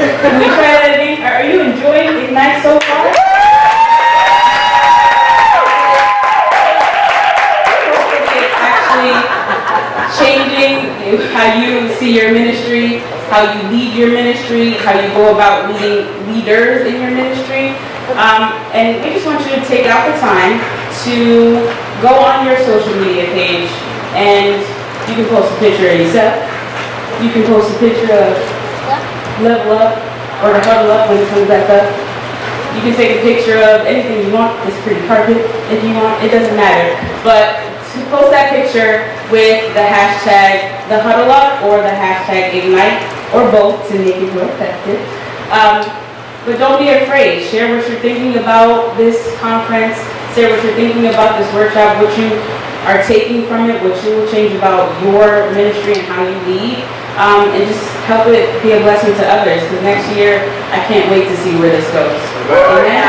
Can we try that again? Are you enjoying Ignite so far? It's actually changing how you see your ministry, how you lead your ministry, how you go about leading leaders in your ministry. And we just want you to take out the time to go on your social media page, and you can post a picture of yourself. You can post a picture of Level Up or Huddle Up when it comes back up. You can take a picture of anything you want. This pretty carpet if you want. It doesn't matter. But to post that picture with the hashtag #TheHuddleUp or the hashtag Ignite, or both to make it more effective. But don't be afraid. Share what you're thinking about this conference. Share what you're thinking about this workshop, what you are taking from it, what you will change about your ministry and how you lead. And just help it be a blessing to others. Because next year, I can't wait to see where this goes. Amen.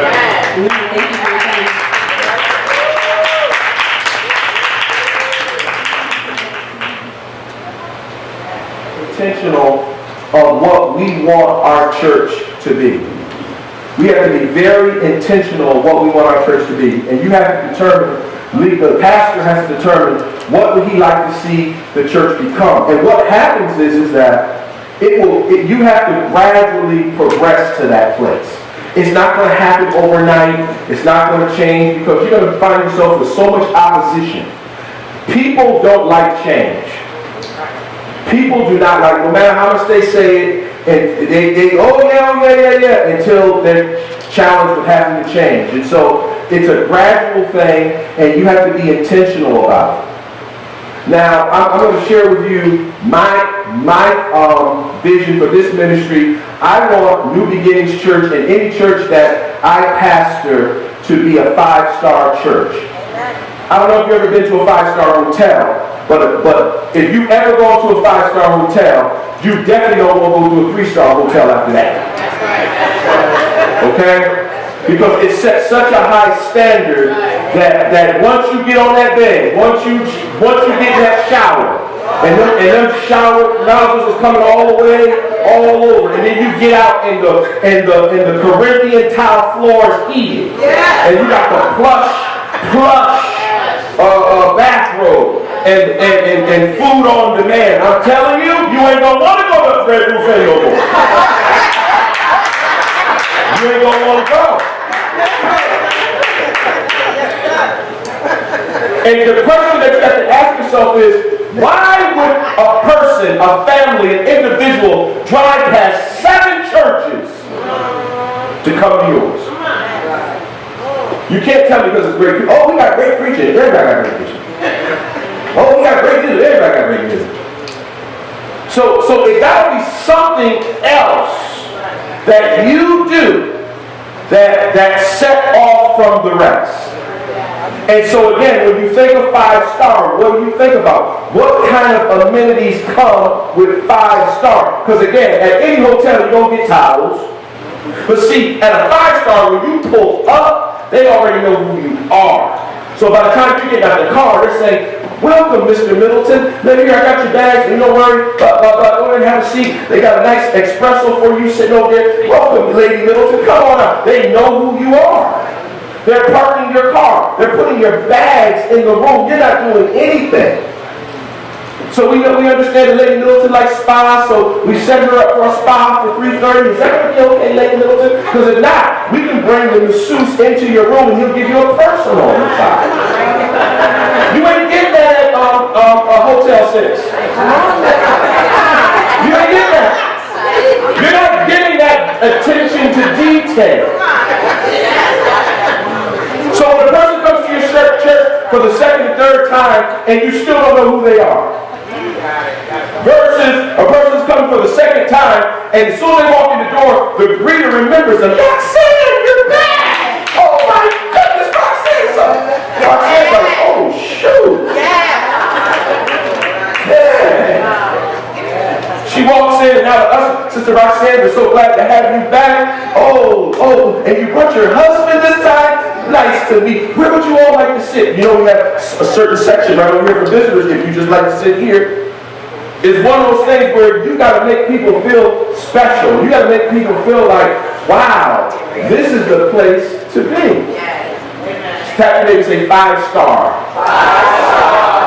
Amen. Thank you for your time. Intentional of what we want our church to be. We have to be very intentional of what we want our church to be. And you have to determine, the pastor has to determine what would he like to see the church become. And what happens is that you have to gradually progress to that place. It's not going to happen overnight. It's not going to change, because you're going to find yourself with so much opposition. People don't like change. People do not like, no matter how much they say it, and they oh yeah, until they're challenged with having to change. And so it's a gradual thing, and you have to be intentional about it. Now, I'm going to share with you my vision for this ministry. I want New Beginnings Church and any church that I pastor to be a 5-star church. I don't know if you've ever been to a 5-star hotel, but if you ever go to a 5-star hotel, you definitely don't want to go to a 3-star hotel after that. Okay? Because it sets such a high standard that once you get on that bed, once you get in that shower, and them shower nozzles is coming all the way, all over, and then you get out and the Corinthian tile floor is heated, and you got the plush bathrobe and food on demand. I'm telling you, you ain't gonna want to go to the Red Buffet no more. You ain't gonna want to go. And the question that you have to ask yourself is, why would a person, a family, an individual drive past 7 churches to come to yours? You can't tell me because it's great. Oh, we got great preaching. Everybody got great preaching. Oh, we got great music. Everybody got great music. So it got to be something else that you do that set off from the rest. And so again, when you think of 5-star, what do you think about? What kind of amenities come with 5-star? Because again, at any hotel you don't get towels. But see, at a 5-star, when you pull up, they already know who you are. So by the time you get out the car, they're saying, "Welcome, Mr. Middleton. Look here, I got your bags, and don't worry, go ahead and have a seat. They got a nice espresso for you sitting over there. Welcome, Lady Middleton. Come on up." They know who you are. They're parking your car. They're putting your bags in the room. You're not doing anything. So we understand that Lady Middleton likes spa, so we set her up for a spa for $330. Is that going to be okay, Lady Middleton? Because if not, we can bring the masseuse into your room and he'll give you a personal massage. You ain't getting that at a Hotel 6. You ain't getting that. You're not getting that attention to detail. So when a person comes to your church for the second and third time and you still don't know who they are, versus a person's coming for the second time and as soon as they walk in the door, the greeter remembers them. "Roxanne, you're back! Oh my goodness, Roxanne!" Roxanne's like, "Oh shoot!" She walks in and out of us, "Sister Roxanne, we're so glad to have you back. Oh, and you brought your husband this time? Nice to meet. Where would you all like to sit?" You know, we have a certain section right over here for visitors if you just like to sit here. is one of those things where you got to make people feel special. You got to make people feel like, wow, this is the place to be. Tap maybe say 5-star.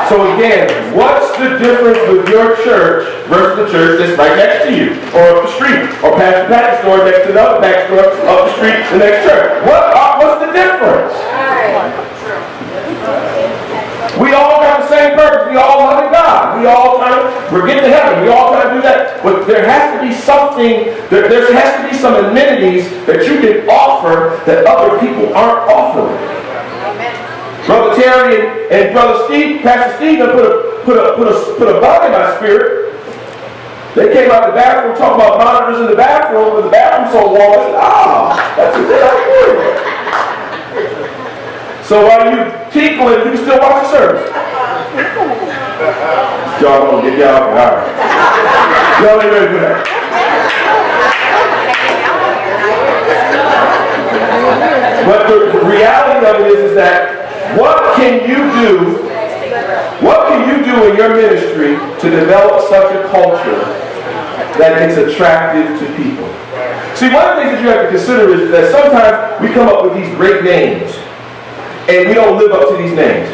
So again, what's the difference with your church versus the church that's right next to you, or up the street, or past the package store next to the other package store, up the street, the next church? What's the difference? We all got the same purpose. We all love God. We're getting to heaven. We all trying to do that. But there has to be something, there has to be some amenities that you can offer that other people aren't offering. Brother Terry and Brother Steve, Pastor Steve, put a bug in my spirit. They came out the bathroom talking about monitors in the bathroom, but the bathroom's so warm. I said, that's a good idea. So while you tinkling, you can still watch the service. Y'all gonna get y'all all right. Y'all ain't ready for that. But the reality of it is that what can you do in your ministry to develop such a culture that it's attractive to people? See, one of the things that you have to consider is that sometimes we come up with these great names and we don't live up to these names.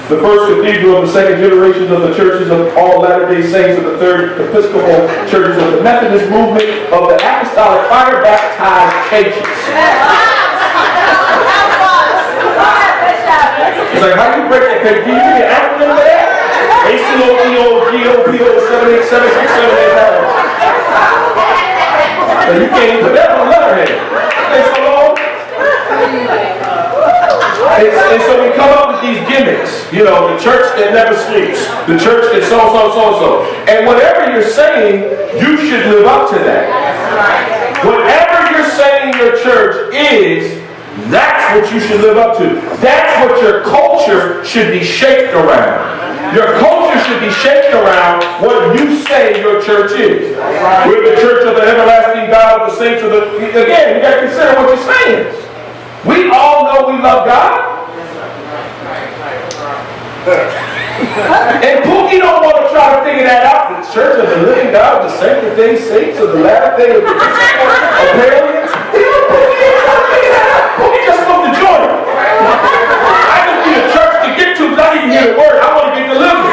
The first cathedral of the second generation of the churches of all Latter-day Saints of the third Episcopal churches of the Methodist movement of the apostolic fire-baptized churches. It's like, how do you break that? Can you give me an acronym for that? ACOEOGOPO7876789. So you can't even put that on the letterhead. It's so long. And so we come up with these gimmicks. You know, the church that never sleeps. The church that so. And whatever you're saying, you should live up to that. Whatever you're saying your church is, that's what you should live up to. That's what your culture should be shaped around. Your culture should be shaped around what you say your church is. We're the church of the everlasting God of the saints of the... Again, you got to consider what you're saying. We all know we love God. And Pookie don't want to try to figure that out. The church of the living God of the sanctified saints of the latter day of the Episcopalians. Pookie just want to join it. I just need a church to get to because I need to hear the word. I want to get delivered.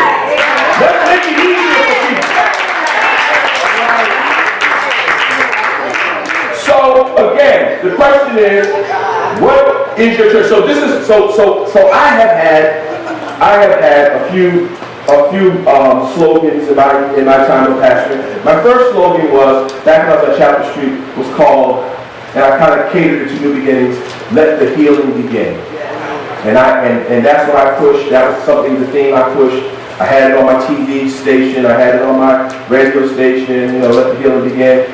Let's make it easier for people. So again, the question is, what is your church? So this is so I have had a few slogans in my time of pastoring. My first slogan was, back when I was at Chapel Street, was called, and I kind of catered it to New Beginnings, let the healing begin. And that's what I pushed. That was something, the theme I pushed. I had it on my TV station. I had it on my radio station. You know, let the healing begin.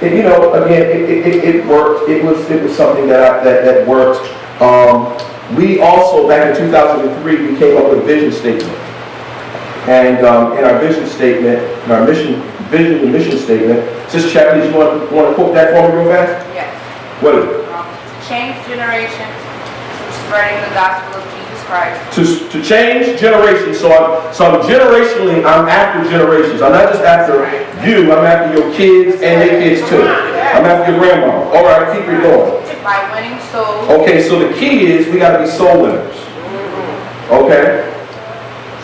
It worked. It was something that worked. We also, back in 2003, we came up with a vision statement. And in our vision statement, in our mission statement, Sister Chaplin, you want to quote that for me real fast? Yes. What is it? Change generations through spreading the gospel of Jesus Christ. To change generations. So I'm generationally, I'm after generations. I'm not just after you, I'm after your kids and their kids too. I'm after your grandma. All right, keep it going. By winning souls. Okay, so the key is we got to be soul winners. Okay?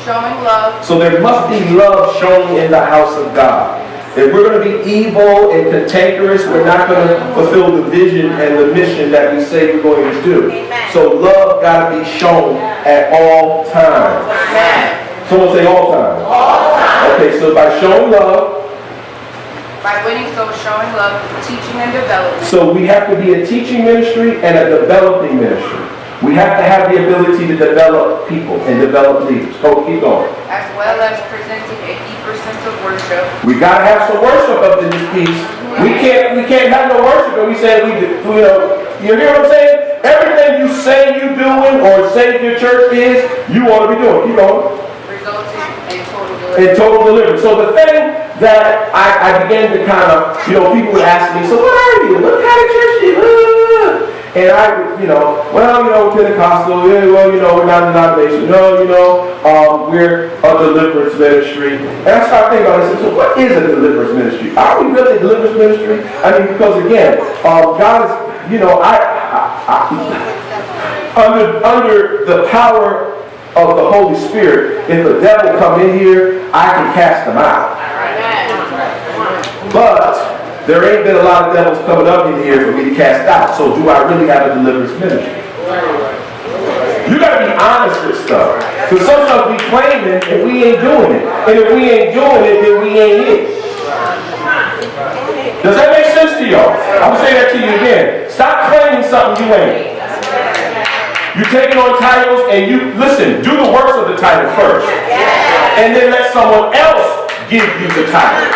Showing love. So there must be love shown in the house of God. If we're going to be evil and cantankerous, we're not going to fulfill the vision and the mission that we say we're going to do. Amen. So love got to be shown at all times. Amen. Someone say all times. All times. Okay, so by showing love. By winning souls, showing love, teaching and development. So we have to be a teaching ministry and a developing ministry. We have to have the ability to develop people and develop leaders. Go, keep going. As well as presenting a deeper sense of worship. We gotta have some worship up in this piece. We can't have no worship, and we say you hear what I'm saying? Everything you say you doing or say your church is, you ought to be doing. Keep going. Resulting in total deliverance. In total deliverance. So the thing that I began to kind of, people would ask me, so what are you? What kind of church are you? And I, we're Pentecostal, we're not a denomination, we're a deliverance ministry. And I started thinking about it, so what is a deliverance ministry? Are we really a deliverance ministry? I mean, because again, God is, under the power of the Holy Spirit, if the devil come in here, I can cast them out. But there ain't been a lot of devils coming up in here for me to cast out. So do I really have a deliverance ministry? You got to be honest with stuff. Because some stuff we claiming and we ain't doing it. And if we ain't doing it, then we ain't it. Does that make sense to y'all? I'm going to say that to you again. Stop claiming something you ain't. You taking on titles and you, listen, do the works of the title first. And then let someone else give you the title.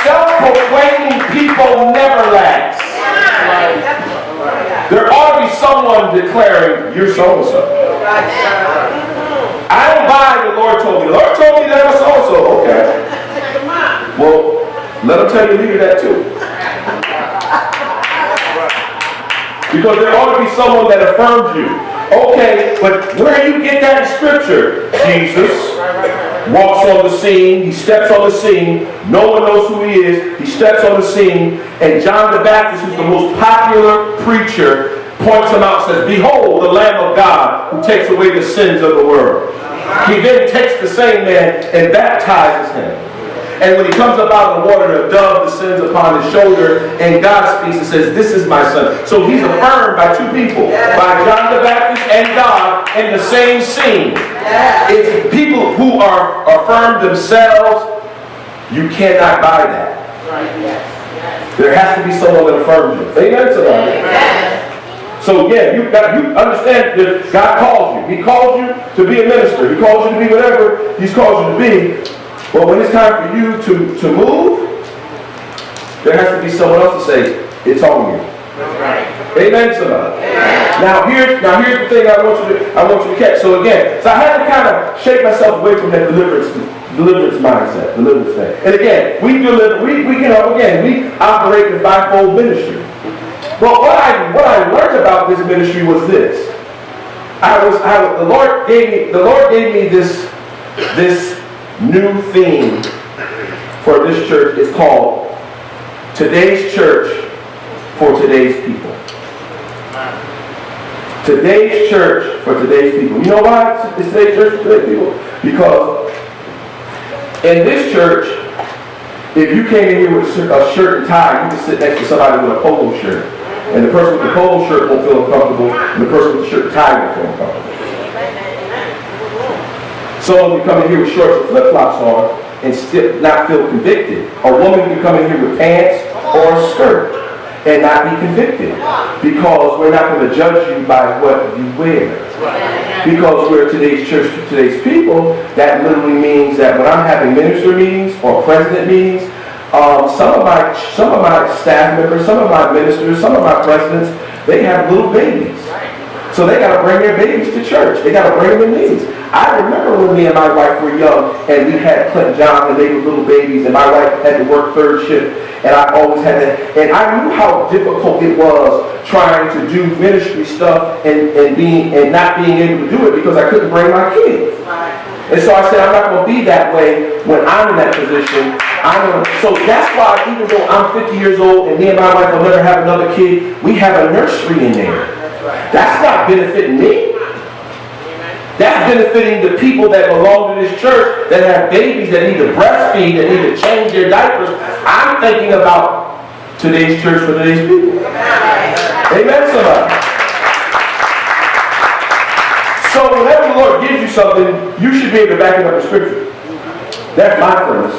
Self-proclaiming people never last. There ought to be someone declaring, you're so-and-so. I don't buy the Lord told me. The Lord told me that I'm so-and-so. Okay. Well, let him tell your leader that too. Because there ought to be someone that affirms you. Okay, but where do you get that in Scripture? Jesus walks on the scene, he steps on the scene, no one knows who he is, he steps on the scene, and John the Baptist, who's the most popular preacher, points him out and says, behold, the Lamb of God who takes away the sins of the world. He then takes the same man and baptizes him. And when he comes up out of the water, the dove descends upon his shoulder, and God speaks and says, this is my son. So he's affirmed by two people, by John the Baptist and God in the same scene. It's people who are affirmed themselves. You cannot buy that. There has to be someone that affirms you. Amen, somebody? So again, you understand that God calls you. He calls you to be a minister. He calls you to be whatever He's called you to be. But when it's time for you to move, there has to be someone else to say, it's on you. Amen, somebody. Now here's the thing I want you to catch. So again, I had to kind of shake myself away from that deliverance mindset, deliverance thing. And again, we operate in fivefold ministry. But what I learned about this ministry was this. The Lord gave me this new theme for this church. Is called Today's Church for Today's People. Today's church for today's people. You know why it's today's church for today's people? Because in this church, if you came in here with a shirt and tie, you can sit next to somebody with a polo shirt. And the person with the polo shirt won't feel uncomfortable, and the person with the shirt and tie won't feel uncomfortable. So you come in here with shorts and flip-flops on and still not feel convicted. A woman can come in here with pants or a skirt and not be convicted, because we're not going to judge you by what you wear. Because we're today's church for today's people, that literally means that when I'm having minister meetings or president meetings, some of my staff members, some of my ministers, some of my presidents, they have little babies. So they got to bring their babies to church. They got to bring them in meetings. I remember when me and my wife were young, and we had Clinton John, and they were little babies, and my wife had to work third shift, and I always had to, and I knew how difficult it was trying to do ministry stuff and not being able to do it because I couldn't bring my kids. And so I said, I'm not going to be that way when I'm in that position. So that's why, even though I'm 50 years old and me and my wife will never have another kid, we have a nursery in there. That's not benefiting me. That's benefiting the people that belong to this church, that have babies that need to breastfeed, that need to change their diapers. I'm thinking about today's church for today's people. Amen, somebody. So whenever the Lord gives you something, you should be able to back it up with Scripture. That's my premise.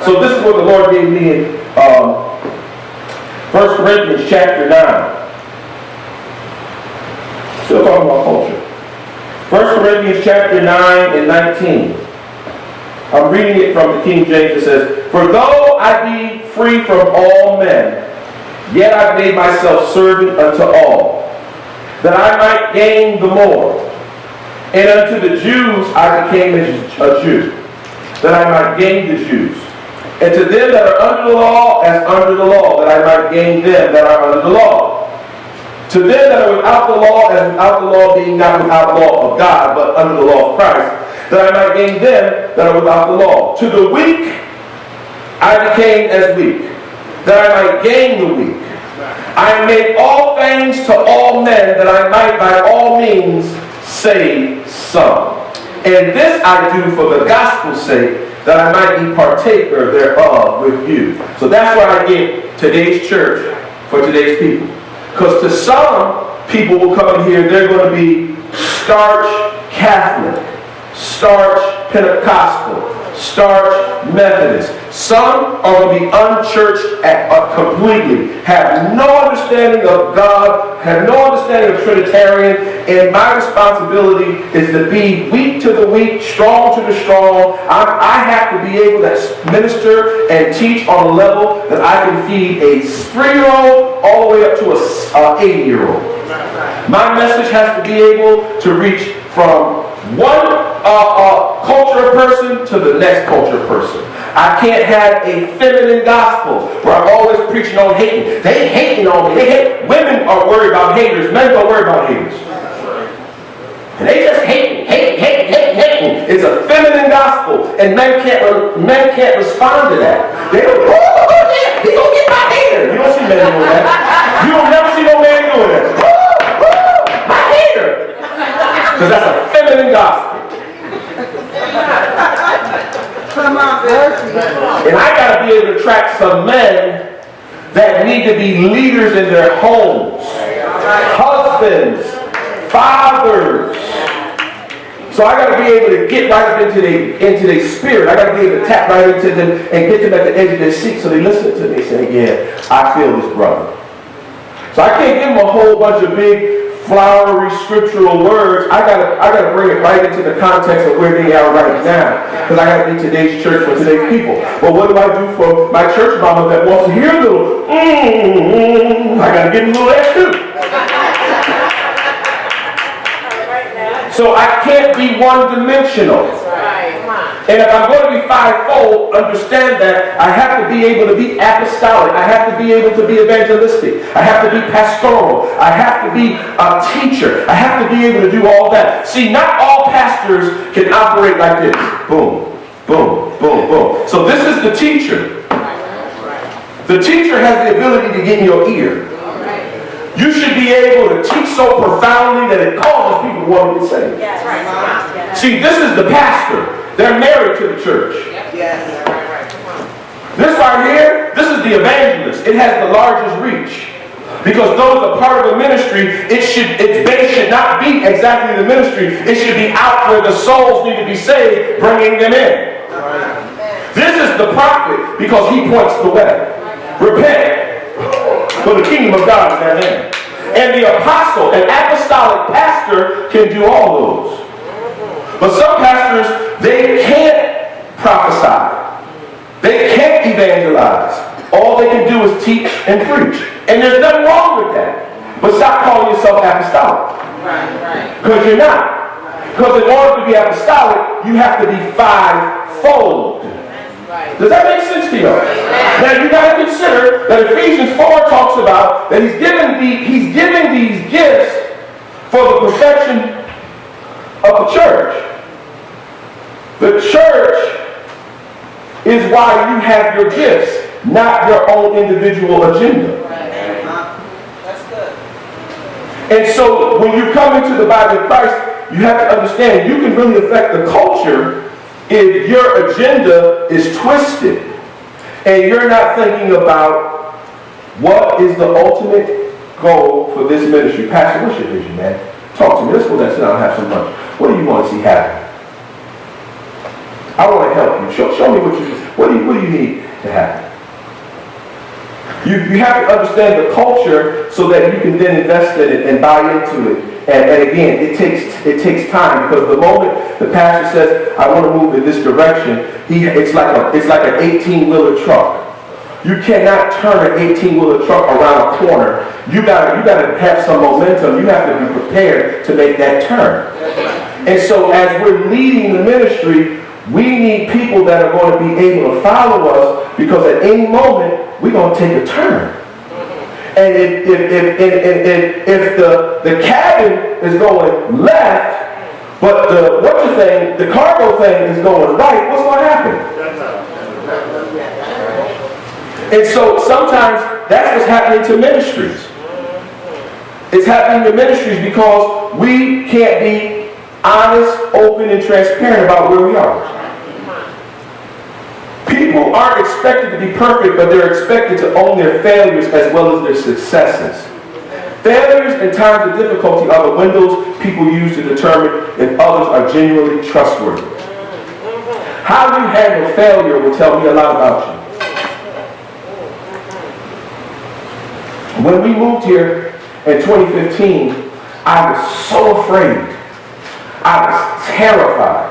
So this is what the Lord gave me in 1 Corinthians chapter 9. Still talking about culture. 1 Corinthians chapter 9 and 19. I'm reading it from the King James. It says, for though I be free from all men, yet I made myself servant unto all, that I might gain the more. And unto the Jews I became a Jew, that I might gain the Jews. And to them that are under the law, as under the law, that I might gain them that are under the law. To them that are without the law, as without the law, being not without the law of God, but under the law of Christ, that I might gain them that are without the law. To the weak I became as weak, that I might gain the weak. I made all things to all men, that I might by all means save some. And this I do for the gospel's sake, that I might be partaker thereof with you. So that's why I get today's church for today's people. Because to some people will come in here, they're going to be starch Catholic, starch Pentecostal, starch Methodist. Some are going to be unchurched completely, have no understanding of God, have no understanding of Trinitarian, and my responsibility is to be weak to the weak, strong to the strong. I have to be able to minister and teach on a level that I can feed a 3-year-old all the way up to an 80-year-old. My message has to be able to reach from one culture person to the next culture person. I can't have a feminine gospel where I'm always preaching on hating. They hating on me. They hate. Women are worried about haters. Men don't worry about haters. And they just hating. It's a feminine gospel, and men can't respond to that. They don't. Oh yeah, he gonna get my hater. You don't see men doing that. You don't never see no man doing that. My hater. Because that's a feminine gospel. Come on, Bertie. And I got to be able to attract some men that need to be leaders in their homes. Husbands, fathers. So I got to be able to get right up into their spirit. I got to be able to tap right into them and get them at the edge of their seat so they listen to me and say, yeah, I feel this brother. So I can't give them a whole bunch of big flowery scriptural words. I gotta bring it right into the context of where they are right now. Because I gotta be today's church for today's people. But what do I do for my church mama that wants to hear a little I gotta give them a little that too. So I can't be one-dimensional. And if I'm going to be fivefold, understand that I have to be able to be apostolic. I have to be able to be evangelistic. I have to be pastoral. I have to be a teacher. I have to be able to do all that. See, not all pastors can operate like this. Boom, boom, boom, boom. So this is the teacher. The teacher has the ability to get in your ear. You should be able to teach so profoundly that it causes people to want to get saved. See, this is the pastor. They're married to the church. Yes. This right here, this is the evangelist. It has the largest reach. Because those are part of the ministry, its base should not be exactly the ministry. It should be out where the souls need to be saved, bringing them in. This is the prophet because he points the way. Repent, for the kingdom of God is at hand. And the apostle, an apostolic pastor, can do all those. But some pastors, they can't prophesy. They can't evangelize. All they can do is teach and preach. And there's nothing wrong with that. But stop calling yourself apostolic. Because you're not. Because in order to be apostolic, you have to be fivefold. Does that make sense to you? Now you got to consider that Ephesians 4 talks about that he's giving these gifts for the perfection of the church. The church is why you have your gifts, not your own individual agenda. That's good. And so when you come into the body of Christ, you have to understand you can really affect the culture if your agenda is twisted and you're not thinking about what is the ultimate goal for this ministry. Pastor, what's your vision, man? Talk to me. Let's go down, sit down and have some lunch. What do you want to see happen? I want to help you. Show me what do you need to happen. You have to understand the culture so that you can then invest in it and buy into it. And again, it takes time because the moment the pastor says, I want to move in this direction, it's like an 18-wheeler truck. You cannot turn an 18-wheeler truck around a corner. You gotta have some momentum. You have to be prepared to make that turn. And so as we're leading the ministry, We need people that are going to be able to follow us, because at any moment, we're going to take a turn. And if the cabin is going left, but the cargo thing is going right, what's going to happen? And so sometimes that's what's happening to ministries. It's happening to ministries because we can't be honest, open, and transparent about where we are. People aren't expected to be perfect, but they're expected to own their failures as well as their successes. Failures and times of difficulty are the windows people use to determine if others are genuinely trustworthy. How you handle failure will tell me a lot about you. When we moved here in 2015, I was so afraid. I was terrified.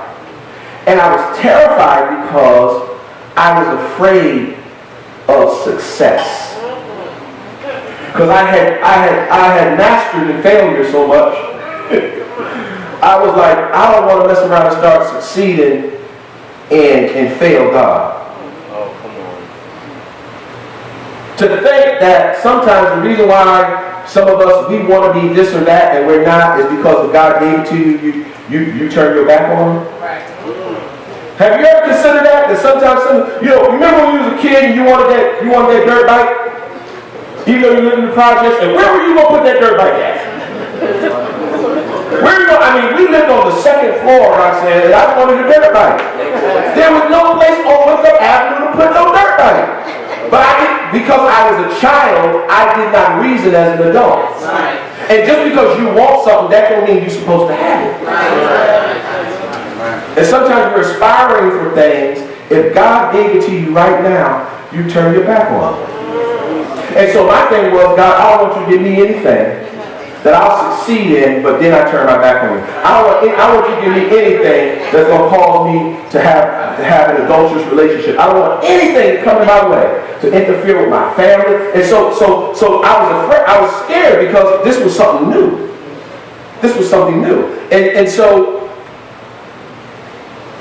And I was terrified because I was afraid of success. Because I had mastered in failure so much. I was like, I don't want to mess around and start succeeding and fail God. To think that sometimes the reason why some of us, we want to be this or that and we're not, is because if God gave it to you, you turn your back on Him. Right. Have you ever considered that? That sometimes, remember when you was a kid and you wanted that dirt bike? Even though you lived in the projects, and where were you going to put that dirt bike at? Where you going? I mean, we lived on the second floor, Roxanne, and I wanted a dirt bike. There was no place on Winthrop Avenue to put no dirt bike. But because I was a child, I did not reason as an adult. Right. And just because you want something, that don't mean you're supposed to have it. And sometimes you're aspiring for things. If God gave it to you right now, you turn your back on it. And so my thing was, God, I don't want you to give me anything that I'll succeed in, but then I turn my back on you. I want you to give me anything that's going to cause me to have an adulterous relationship. I don't want anything coming my way to interfere with my family. And so I was afraid. I was scared because this was something new. This was something new. And so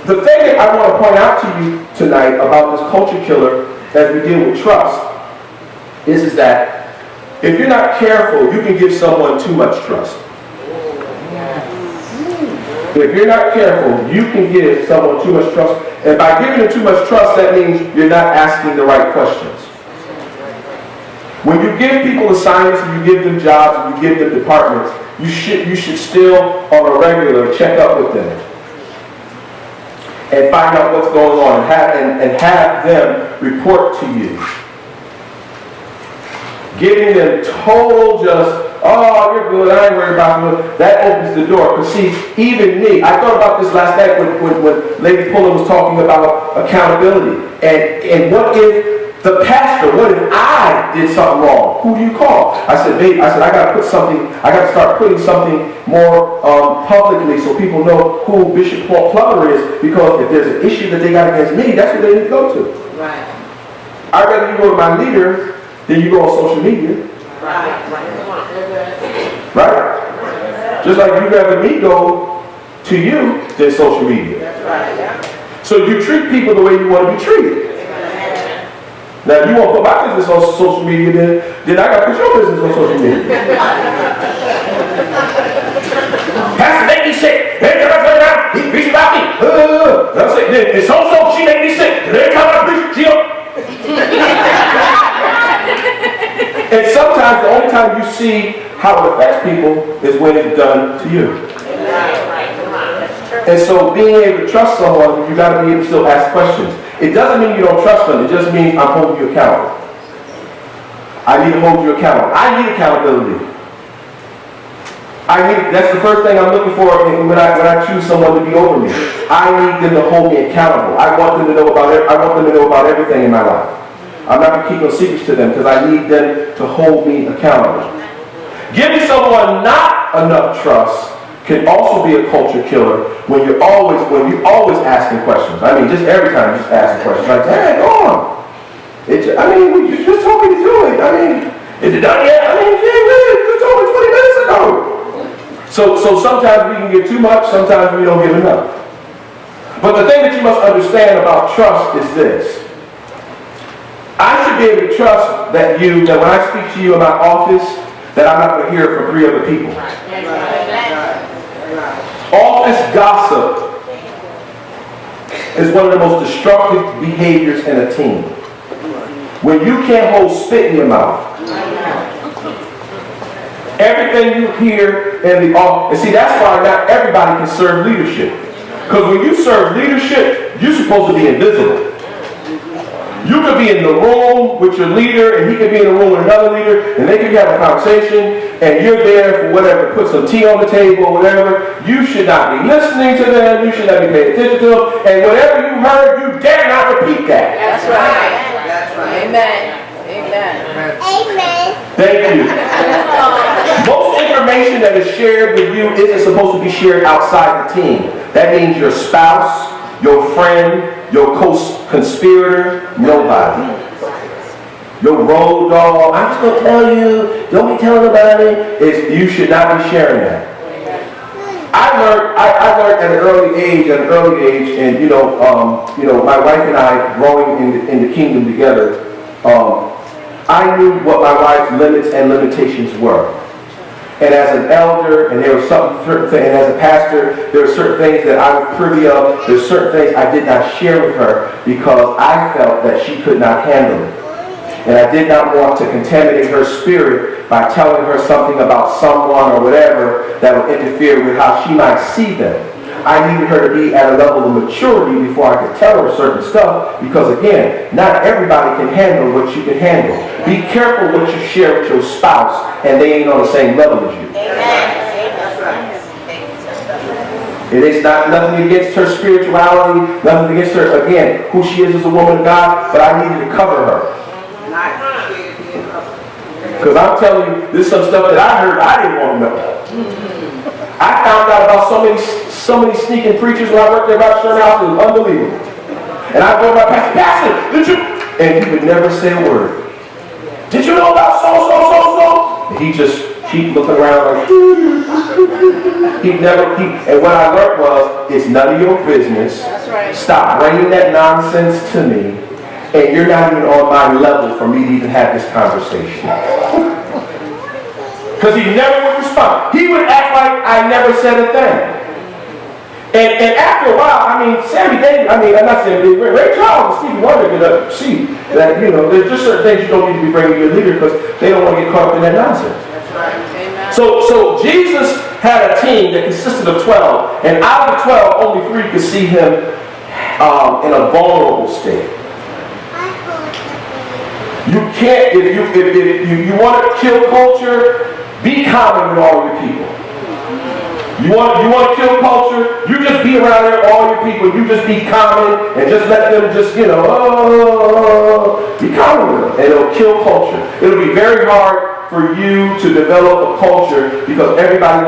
the thing that I want to point out to you tonight about this culture killer as we deal with trust is that if you're not careful, you can give someone too much trust. If you're not careful, you can give someone too much trust. And by giving them too much trust, that means you're not asking the right questions. When you give people assignments and you give them jobs and you give them departments, you should still, on a regular, check up with them and find out what's going on and have them report to you. Giving them total oh, you're good, I ain't worried about you, that opens the door. Because see, even me, I thought about this last night when Lady Pullen was talking about accountability. And what if the pastor, what if I did something wrong? Who do you call? I said, babe, I got to start putting something more publicly so people know who Bishop Paul Plummer is, because if there's an issue that they got against me, that's who they need to go to. Right. I'd rather you go to my leader than you go on social media. Right. Right? Just like you'd rather me go to you than social media. That's right. Yeah. So you treat people the way you want to be treated. Now, if you want to put my business on social media, then I got to put your business on social media. Pastor make me sick. Every time I turn around, he preach about me. I'm saying, it's so she make me sick. Every time I preach, she don't. And sometimes the only time you see how it affects people is when it's done to you. And so being able to trust someone, you got to be able to still ask questions. It doesn't mean you don't trust them. It just means I'm holding you accountable. I need to hold you accountable. I need accountability. That's the first thing I'm looking for when I choose someone to be over me. I need them to hold me accountable. I want them to know about everything in my life. I'm not going to keep no secrets to them because I need them to hold me accountable. Giving someone not enough trust can also be a culture killer when you're always asking questions. I mean, just every time you're just asking questions. Like, hey, go on. You just told me to do it. I mean, is it done yet? I mean, you told me 20 minutes ago. So sometimes we can give too much, sometimes we don't give enough. But the thing that you must understand about trust is this. I should be able to trust that when I speak to you in my office, that I'm not going to hear it from 3 other people. Office gossip is one of the most destructive behaviors in a team. When you can't hold spit in your mouth. Everything you hear in the office. And see, that's why not everybody can serve leadership. Because when you serve leadership, you're supposed to be invisible. You could be in the room with your leader, and he could be in the room with another leader, and they could have a conversation, and you're there for whatever, put some tea on the table, whatever. You should not be listening to them. You should not be paying attention to them. And whatever you heard, you dare not repeat that. That's right. That's right. Amen. Amen. Amen. Thank you. Most information that is shared with you isn't supposed to be shared outside the team. That means your spouse, your friend, your co-conspirator, nobody. Your road dog, I'm just going to tell you, don't be telling nobody. You should not be sharing that. I learned at an early age, and my wife and I growing in the kingdom together, I knew what my wife's limits and limitations were. And as an elder, and there was certain things, and as a pastor, there were certain things that I was privy of. There's certain things I did not share with her because I felt that she could not handle it. And I did not want to contaminate her spirit by telling her something about someone or whatever that would interfere with how she might see them. I needed her to be at a level of maturity before I could tell her certain stuff because, again, not everybody can handle what you can handle. Be careful what you share with your spouse and they ain't on the same level as you. It is not nothing against her spirituality, nothing against her, again, who she is as a woman of God, but I needed to cover her. Because I'm telling you, there's some stuff that I heard I didn't want to know. I found out about so many sneaking preachers when I worked at Rock Sherman House. It was unbelievable. And I go to my pastor, did you? And he would never say a word. Did you know about so? And he just keep looking around like, and what I learned was, it's none of your business. That's right. Stop bringing that nonsense to me. And you're not even on my level for me to even have this conversation. Because he never would respond. He would act like I never said a thing. And after a while, Sammy Davis, I'm not saying Ray Charles and Stevie Wonder could see that, there's just certain things you don't need to be bringing your leader because they don't want to get caught up in that nonsense. That's right. Amen. So Jesus had a team that consisted of 12, and out of the 12, only 3 could see him in a vulnerable state. You can't, if you want to kill culture, be common with all your people. You want to kill culture, you just be around there, all your people, you just be common and just let them just, be common with them. And it'll kill culture. It'll be very hard for you to develop a culture because everybody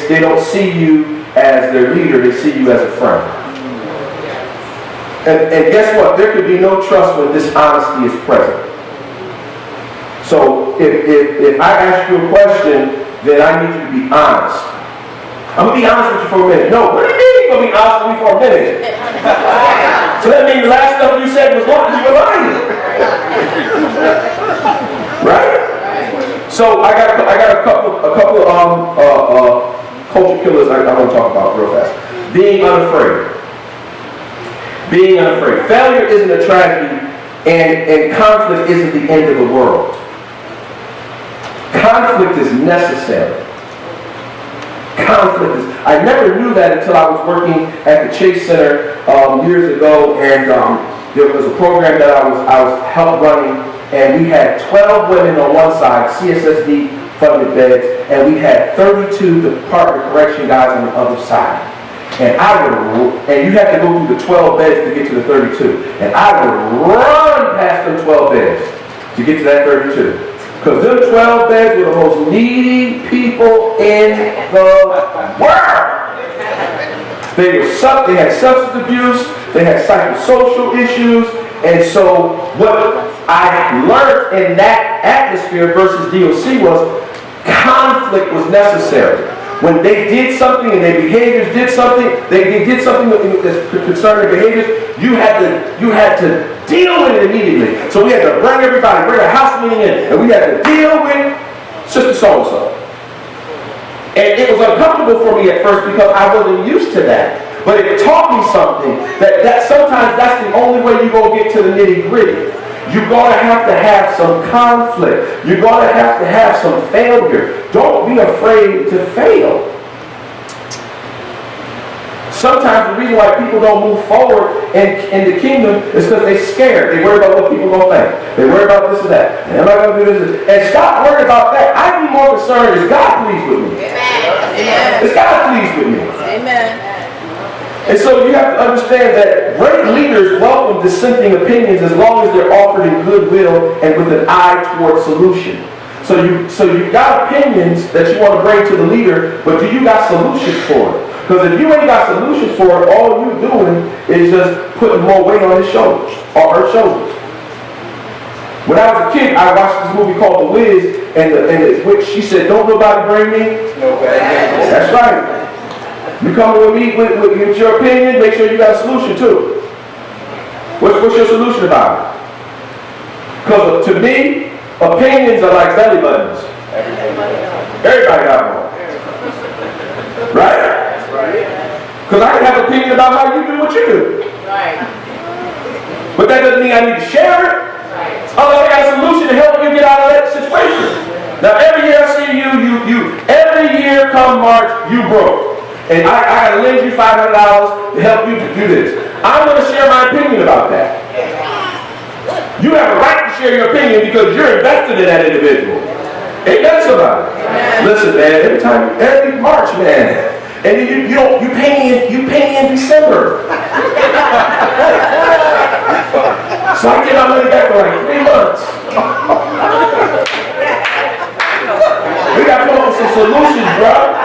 they don't see you as their leader, they see you as a friend. And guess what? There could be no trust when dishonesty is present. So if I ask you a question, then I need you to be honest. I'm going to be honest with you for a minute. No, what do you mean you're going to be honest with me for a minute? So that means the last stuff you said was lying. You were lying. Right? So I got a couple culture killers I want to talk about real fast. Being unafraid. Being unafraid. Failure isn't a tragedy, and conflict isn't the end of the world. Conflict is necessary. I never knew that until I was working at the Chase Center years ago, and there was a program that I was help running, and we had 12 women on one side, CSSD funded beds, and we had 32 Department of Correction guys on the other side. And you had to go through the 12 beds to get to the 32. And I would run past them 12 beds to get to that 32. Because them 12 beds were the most needy people in the world. They had substance abuse, they had psychosocial issues, and so what I learned in that atmosphere versus DOC was conflict was necessary. when they did something and their behaviors did something, they did something that's concerning their behaviors, you had to deal with it immediately. So we had to bring a house meeting in, and we had to deal with Sister So-and-so. And it was uncomfortable for me at first because I wasn't used to that. But it taught me something, that sometimes that's the only way you're going to get to the nitty-gritty. You're going to have some conflict. You're going to have some failure. Don't be afraid to fail. Sometimes the reason why people don't move forward in the kingdom is because they're scared. They worry about what people are going to think. They worry about this and that. Am I going to do this? And stop worrying about that. I'd be more concerned, is God pleased with me? Amen. Is God pleased with me? Amen. And so you have to understand that great leaders welcome dissenting opinions as long as they're offered in goodwill and with an eye toward solution. So you got opinions that you want to bring to the leader, but do you got solutions for it? Because if you ain't got solutions for it, all you're doing is just putting more weight on his shoulders or her shoulders. When I was a kid, I watched this movie called The Wiz, and which she said, "Don't nobody bring me." Nobody. That's right. You come with me with your opinion, make sure you got a solution too. What's your solution about it? Because to me, opinions are like belly buttons. Everybody got one. Right? Because I can have an opinion about how you do what you do. Right. But that doesn't mean I need to share it. Unless I got a solution to help you get out of that situation. Now every year I see you every year come March, you broke. And I got to lend you $500 to help you to do this. I'm going to share my opinion about that. You have a right to share your opinion because you're invested in that individual. Ain't that somebody? Listen, man, every March, man, and then you pay in December. So I get my money back for like 3 months. We got to come up with some solutions, bro.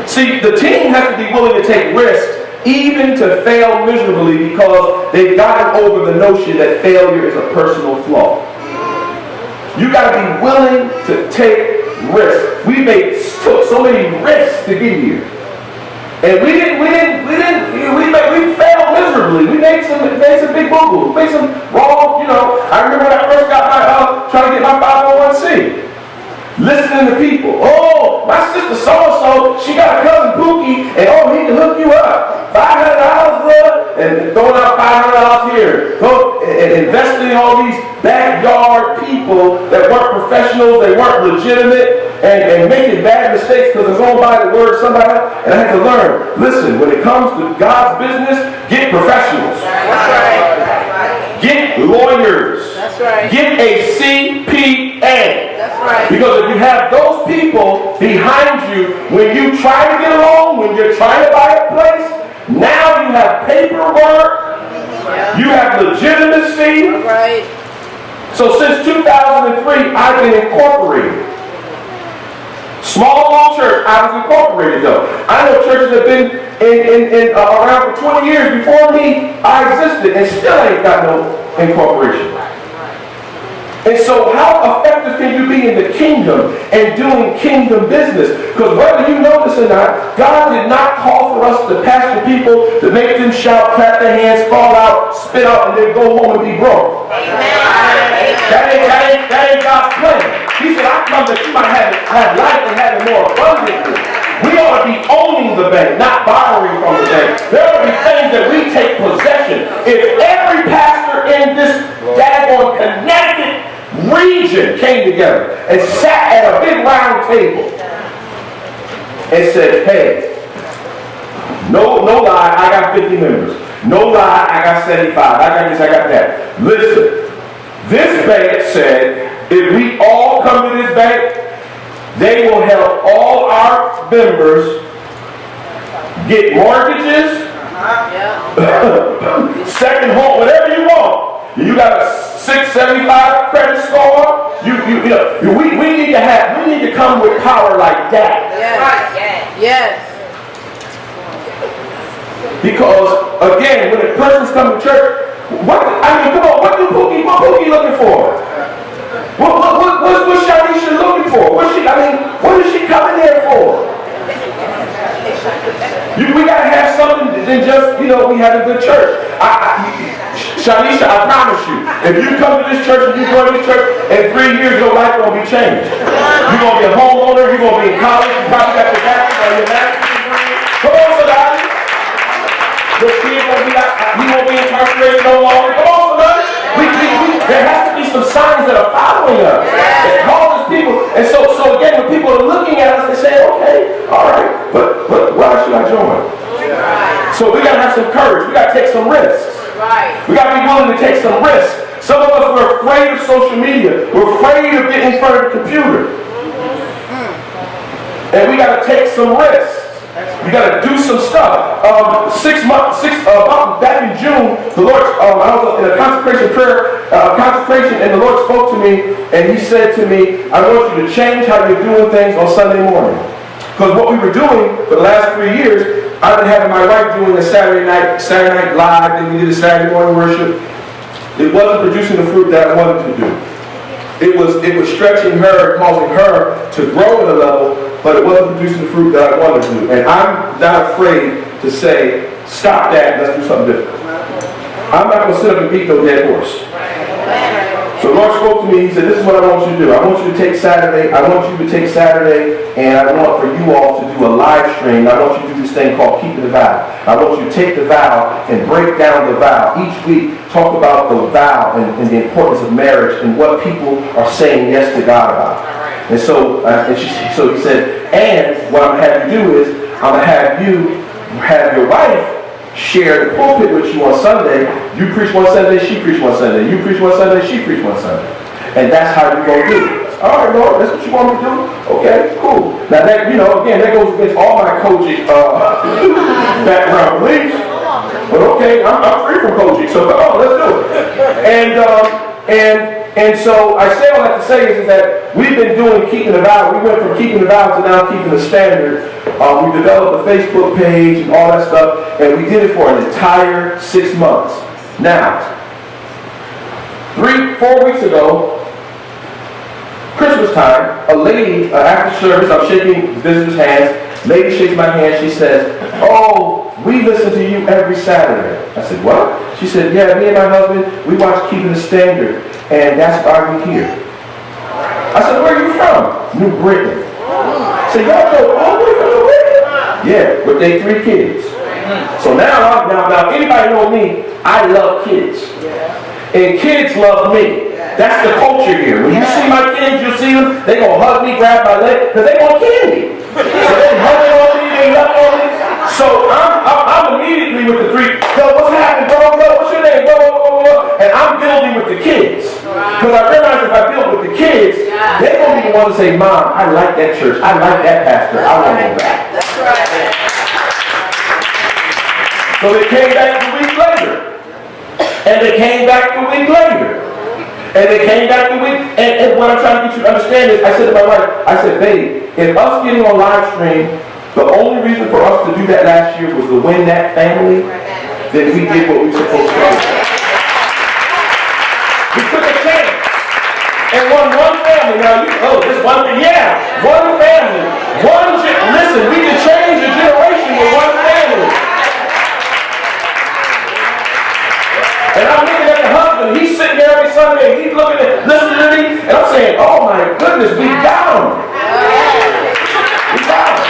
See, the team has to be willing to take risks, even to fail miserably, because they've gotten over the notion that failure is a personal flaw. You got to be willing to take risks. We took so many risks to get here, and we failed miserably. We made some big boo-boos, made some wrong. I remember when I first got trying to get my 501c. Listening to people. Oh, my sister so-and-so, she got a cousin Pookie, and he can hook you up. $500, love, and throwing out $500 here. And investing in all these backyard people that weren't professionals, they weren't legitimate, and making bad mistakes because they're going by the word of somebody. And I had to learn, listen, when it comes to God's business, get professionals. That's right. Get lawyers. That's right. Get a CPA. That's right. Because if you have those people behind you, when you try to get along, when you're trying to buy a place, now you have paperwork, you have legitimacy. All right. So since 2003, I've been incorporated. Small little church, I was incorporated though. I know churches that have been around for 20 years before me. I existed and still ain't got no incorporation. And so how effective can you be in the kingdom and doing kingdom business? Because whether you know this or not, God did not call for us to pastor people to make them shout, clap their hands, fall out, spit out, and then go home and be broke. That ain't God's plan. He said, I come that you might have life and have it more abundantly. We ought to be owning the bank, not borrowing from the bank. There ought to be things that we take possession. If every pastor in this daggone Connecticut region came together and sat at a big round table and said, hey, no lie, I got 50 members. No lie, I got 75. I got this, I got that. Listen, this bank said, if we all come to this bank, they will help all our members get mortgages, second home, whatever you want. You got a 675 credit score. We need to come with power like that. Yes. Because again, when a person's coming to church, what do Pookie looking for? What's Shanisha looking for? What is she coming there for? We got to have something than just, we have a good church. Shanisha, I promise you, if you come to this church and you go to this church, in 3 years your life going to be changed. You're going to be a homeowner, you're going to be in college, you probably got your bachelor's or your master's degree. Come on, somebody. Your kid won't be incarcerated no longer. Come on, somebody. There has to be some signs that are following us. It causes people. And so again, when people are looking at us, they say, okay, all right, but why should I join? So we got to have some courage. We got to take some risks. We got to be willing to take some risks. Some of us, we're afraid of social media. We're afraid of getting in front of the computer. And we got to take some risks. We got to do some stuff. 6 months, back in June, the Lord, I was in a consecration prayer, and the Lord spoke to me, and He said to me, I want you to change how you're doing things on Sunday morning. Because what we were doing for the last 3 years, I've been having my wife doing a Saturday night live, and we did a Saturday morning worship. It wasn't producing the fruit that I wanted to do. It was stretching her, causing her to grow at a level, but it wasn't producing the fruit that I wanted to do. And I'm not afraid to say, stop that, let's do something different. I'm not going to sit up and beat no dead horse. So the Lord spoke to me, He said, this is what I want you to do. I want you to take Saturday, and I want for you all to do a live stream. I want you to do this thing called Keeping the Vow. I want you to take the vow and break down the vow. Each week, talk about the vow and the importance of marriage and what people are saying yes to God about. And so He said, and what I'm going to have you do is, I'm going to have you have your wife share the pulpit with you on Sunday. You preach one Sunday, she preach one Sunday. You preach one Sunday, she preach one Sunday. And that's how you're going to do it. All right, Lord, that's what you want me to do? Okay, cool. Now that, again, that goes against all my coaching background beliefs. But okay, I'm free from coaching, so come on, let's do it. And so I say all that to say is that we've been doing Keeping the Vow. We went from Keeping the Vow to now Keeping the Standard. We developed a Facebook page and all that stuff, and we did it for an entire 6 months. Now, 4 weeks ago, Christmas time, a lady, after service, I'm shaking visitors' hands, lady shakes my hand, she says, oh, we listen to you every Saturday. I said, what? She said, yeah, me and my husband, we watch Keeping the Standard, and that's why we're here. I said, where are you from? New Britain. I said, y'all go all the way from New Britain? Yeah, with their 3 kids. So now anybody know me, I love kids. And kids love me. That's the culture here. When you see my kids, you'll see them, they gonna hug me, grab my leg, because they want candy. So they hugging on me, they loving on me. So I'm immediately with the 3, yo, what's happening, bro? What's your name? Bro? And I'm building with the kids. Because I realize if I build with the kids, they're going to be the ones to say, Mom, I like that church. I like that pastor. I want to go back. That's right. So they came back a week later. And they came back a week later. And they came back a week. And what I'm trying to get you to understand is, I said to my wife, I said, babe, if us getting on live stream, the only reason for us to do that last year was to win that family, then we did what we were supposed to do. We took a chance and won one family. Now this one, yeah, one family. Listen, we can change the generation with one family. And I'm looking at the husband, he's sitting there every Sunday, he's looking at, listening to me, and I'm saying, oh my goodness, we got him. We got him.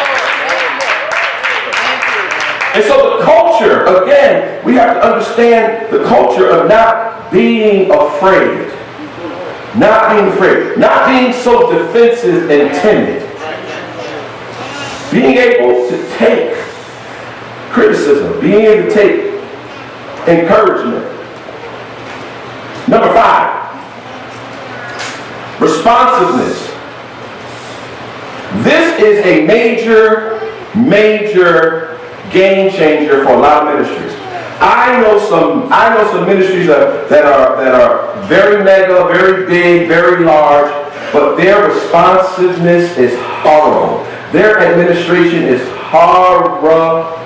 And so the culture, again, we have to understand the culture of not being afraid. Not being afraid. Not being so defensive and timid. Being able to take criticism. Being able to take encouragement. Number 5. Responsiveness. This is a major game changer for a lot of ministries. I know some ministries that are very mega, very big, very large, but their responsiveness is horrible. Their administration is horrible.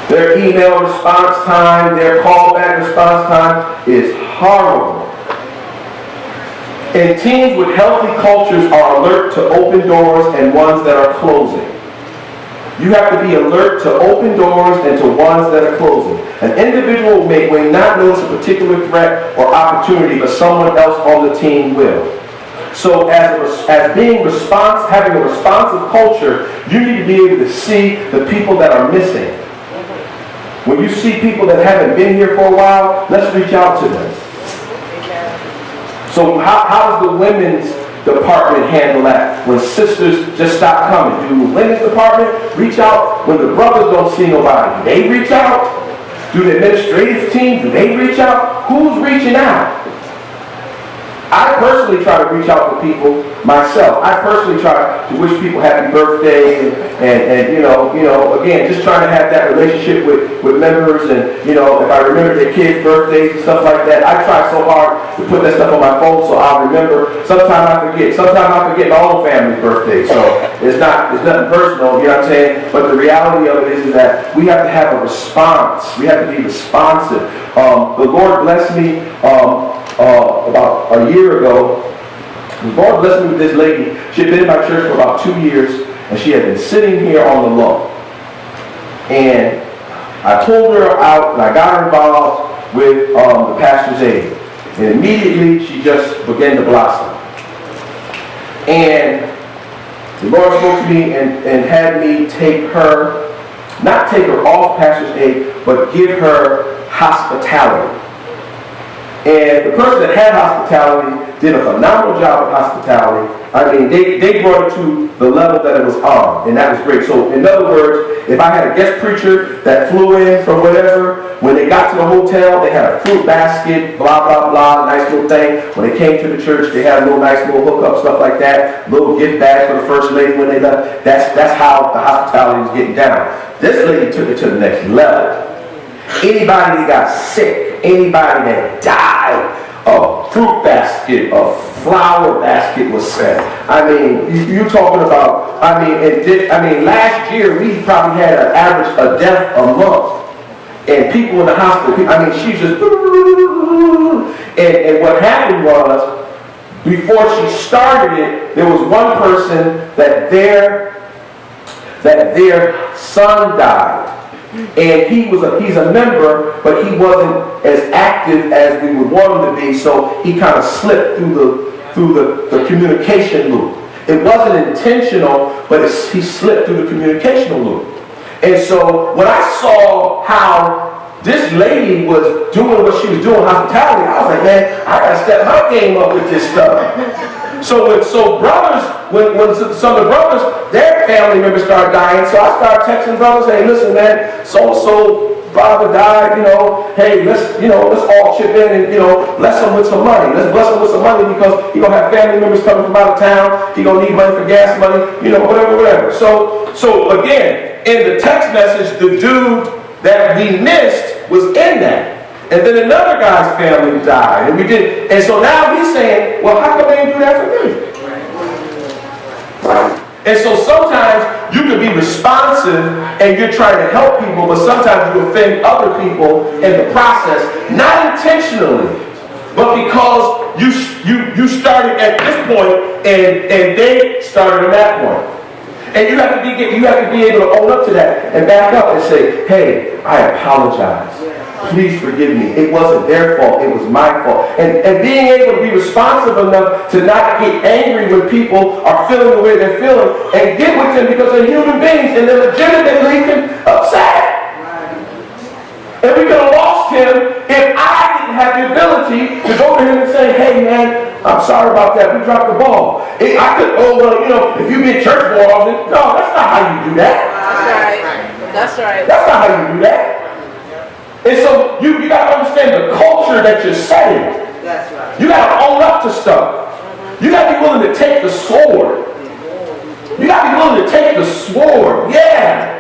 Their email response time, their callback response time is horrible. And teens with healthy cultures are alert to open doors and ones that are closing. You have to be alert to open doors and to ones that are closing. An individual may not notice a particular threat or opportunity, but someone else on the team will. So as having a responsive culture, you need to be able to see the people that are missing. When you see people that haven't been here for a while, let's reach out to them. So how does the women's department handle that? When sisters just stop coming, do the women's department reach out? When the brothers don't see nobody, do they reach out? Do the administrative team, do they reach out? Who's reaching out? I personally try to reach out to people myself. I personally try to wish people happy birthday and again, just trying to have that relationship with members and, if I remember their kids' birthdays and stuff like that, I try so hard to put that stuff on my phone so I'll remember. Sometimes I forget. Sometimes I forget my own family's birthday. So it's nothing personal, you know what I'm saying? But the reality of it is that we have to have a response. We have to be responsive. The Lord blessed me about a year ago. The Lord blessed me with this lady. She had been in my church for about 2 years, and she had been sitting here on the lawn. And I pulled her out, and I got her involved with the pastor's aide. And immediately, she just began to blossom. And the Lord spoke to me and had me not take her off pastor's aide, but give her hospitality. And the person that had hospitality did a phenomenal job of hospitality. I mean, they brought it to the level that it was on, and that was great. So, in other words, if I had a guest preacher that flew in from whatever, when they got to the hotel, they had a fruit basket, blah, blah, blah, nice little thing. When they came to the church, they had a nice little hookup, stuff like that, little gift bag for the first lady when they left. That's how the hospitality was getting down. This lady took it to the next level. Anybody that got sick, anybody that died, a fruit basket, a flower basket was sent. I mean, you talking about, last year we probably had an average of death a month. And people in the hospital, she's just, and what happened was, before she started it, there was one person that their son died. And he's a member, but he wasn't as active as we would want him to be, so he kind of slipped through the communication loop. It wasn't intentional, but he slipped through the communicational loop. And so when I saw how this lady was doing what she was doing, hospitality, I was like, man, I gotta step my game up with this stuff. So brothers, when some of the brothers, their family members started dying, so I started texting brothers, hey, listen, man, so father died, hey, let's all chip in and, bless him with some money. Let's bless him with some money because he gonna have family members coming from out of town. He gonna need money for gas money, whatever. So again, in the text message, the dude that we missed was in that. And then another guy's family died, and so now he's saying, well, how come they didn't do that for me? And so sometimes you can be responsive and you're trying to help people, but sometimes you offend other people in the process, not intentionally, but because you started at this point and they started at that point. And you have to be able to own up to that and back up and say, hey, I apologize. Please forgive me. It wasn't their fault. It was my fault. And being able to be responsible enough to not get angry when people are feeling the way they're feeling and get with them because they're human beings and they're legitimately upset. And we could have lost him if I didn't have the ability to go to him and say, hey man, I'm sorry about that. We dropped the ball. If you be in church more often, no, that's not how you do that. That's right. That's not how you do that. And so you got to understand the culture that you're setting. That's right. You got to own up to stuff. You got to be willing to take the sword. You got to be willing to take the sword. Yeah.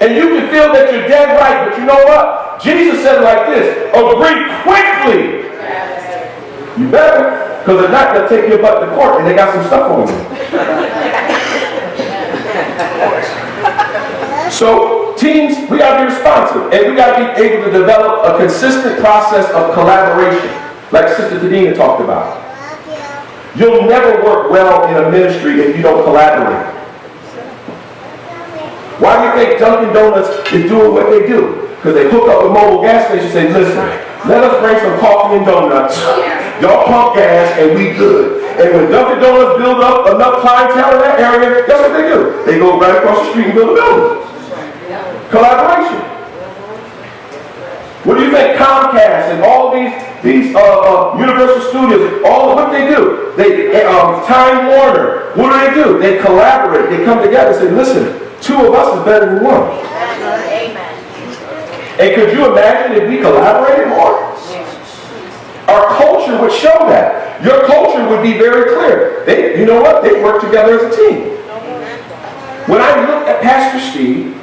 And you can feel that you're dead right, but you know what? Jesus said it like this: agree quickly. You better, because they're not going to take your butt to court, and they got some stuff on you. So, teens, we got to be responsive, and we got to be able to develop a consistent process of collaboration, like Sister Tadina talked about. You'll never work well in a ministry if you don't collaborate. Why do you think Dunkin' Donuts is doing what they do? Because they hook up with mobile gas stations and say, listen, let us bring some coffee and donuts. Y'all pump gas and we good. And when Dunkin' Donuts build up enough clientele in that area, guess what they do? They go right across the street and build a building. Collaboration. What do you think Comcast and all these Universal Studios, all of what they do? Time Warner, what do? They collaborate. They come together and say, listen, two of us is better than one. Amen. And could you imagine if we collaborated more? Our culture would show that. Your culture would be very clear. You know what? They work together as a team. When I look at Pastor Steve,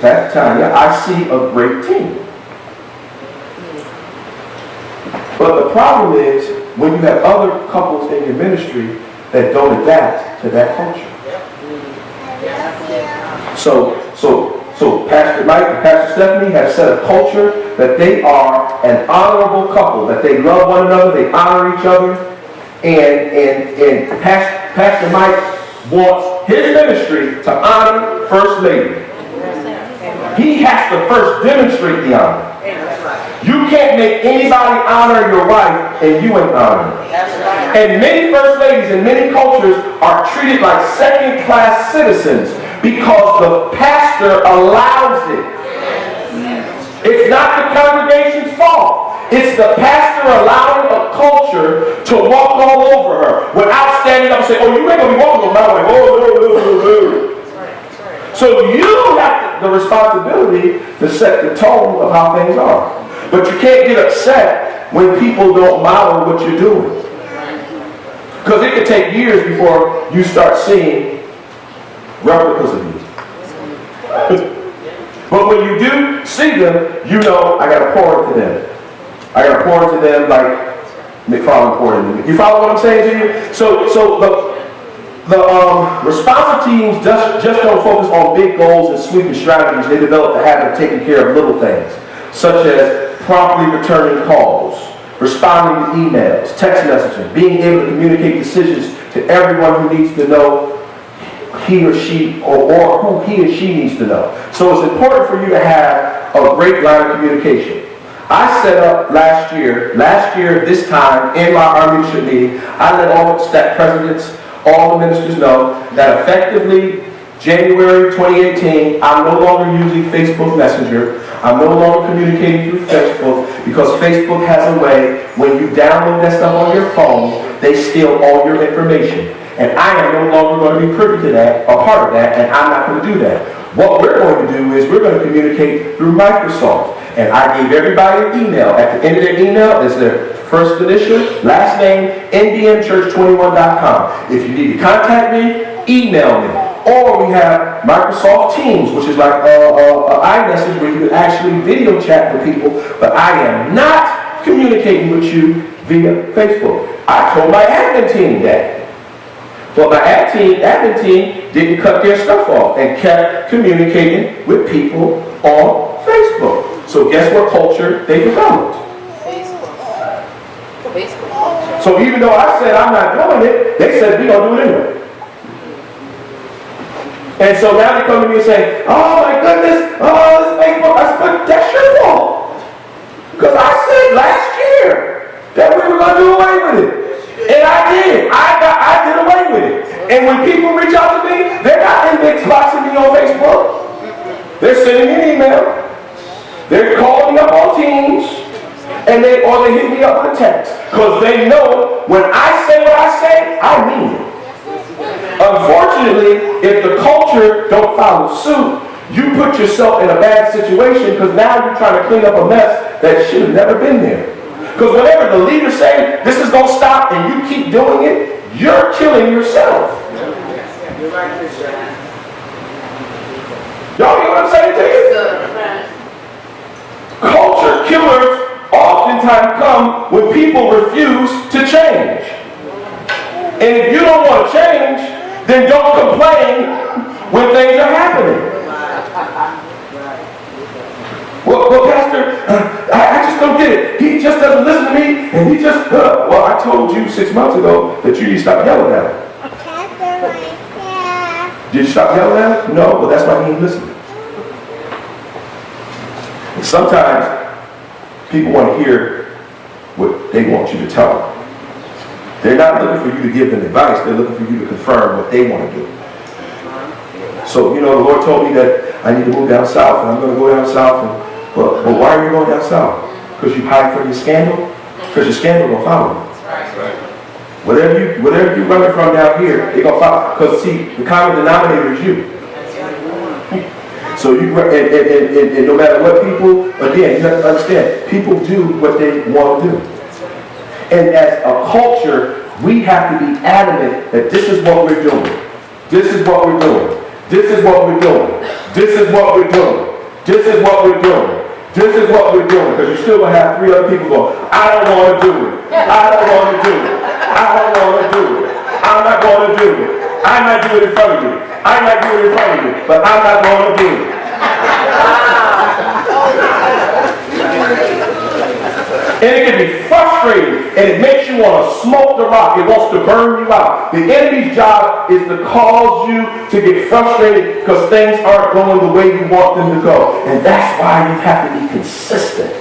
Pastor Tanya, I see a great team. But the problem is when you have other couples in your ministry that don't adapt to that culture. So Pastor Mike and Pastor Stephanie have set a culture that they are an honorable couple, that they love one another, they honor each other, and Pastor Mike wants his ministry to honor First Lady. He has to first demonstrate the honor. You can't make anybody honor your wife and you ain't honoring her. And many First Ladies in many cultures are treated like second-class citizens because the pastor allows it. It's not the congregation's fault. It's the pastor allowing a culture to walk all over her without standing up and saying, oh, you ain't going to be walking on my way. Oh. So you have the responsibility to set the tone of how things are. But you can't get upset when people don't model what you're doing. Because it could take years before you start seeing replicas of you. But when you do see them, you know, I got to pour into them. I got to pour into them like McFarland poured into me. You follow what I'm saying to you? So the responsive teams just don't focus on big goals and sweeping strategies. They develop the habit of taking care of little things, such as promptly returning calls, responding to emails, text messaging, being able to communicate decisions to everyone who needs to know he or she, or who he or she needs to know. So it's important for you to have a great line of communication. I set up last year, this time, in my our leadership meeting, I let all the staff presidents, all the ministers know that effectively, January 2018, I'm no longer using Facebook Messenger. I'm no longer communicating through Facebook because Facebook has a way, when you download that stuff on your phone, they steal all your information. And I am no longer going to be privy to that, a part of that, and I'm not going to do that. What we're going to do is we're going to communicate through Microsoft. And I gave everybody an email. At the end of their email is their first initial, last name, ndmchurch21.com. If you need to contact me, email me. Or we have Microsoft Teams, which is like iMessage where you can actually video chat with people. But I am not communicating with you via Facebook. I told my admin team that. But my admin team didn't cut their stuff off and kept communicating with people on Facebook. So guess what culture they developed? Facebook. So even though I said I'm not doing it, they said we're going to do it anyway. And so now they come to me and say, oh my goodness, this Facebook. I said, but that's your fault. Because I said last year that we were going to do away with it. And I did. I did away with it. And when people reach out to me, they're not index boxing me on Facebook. They're sending me an email. They're calling me up on Teams. Or they hit me up with a text. Because they know when I say what I say, I mean it. Unfortunately, if the culture don't follow suit, you put yourself in a bad situation because now you're trying to clean up a mess that should have never been there. Because whenever the leaders say this is going to stop and you keep doing it, you're killing yourself. Y'all hear what I'm saying to you? Culture killers oftentimes come when people refuse to change. And if you don't want to change, then don't complain when things are happening. Well, Pastor, I just don't get it. He just doesn't listen to me, and he just, well, I told you 6 months ago that you need to stop yelling at him. Did you stop yelling at him? No, well, that's why he ain't listening. And sometimes people want to hear what they want you to tell them. They're not looking for you to give them advice. They're looking for you to confirm what they want to do. So, the Lord told me that I need to move down south, and I'm going to go down south. But why are you going down south? Because you hide from your scandal? Because your scandal will follow you. Whatever you running from down here, they're going to follow. Because, see, the common denominator is you. So you, and no matter what people, again, you have to understand, people do what they want to do. And as a culture, we have to be adamant that this is what we're doing. This is what we're doing. This is what we're doing. This is what we're doing. This is what we're doing. This is what we're doing. Because you're still going to have 3 other people going, I don't want to do it. I don't want to do it. I don't want to do it. I'm not going to do it. I might do it in front of you. I might do it in front of you. But I'm not going to do it. And it can be frustrating, and it makes you want to smoke the rock. It wants to burn you out. The enemy's job is to cause you to get frustrated because things aren't going the way you want them to go. And that's why you have to be consistent.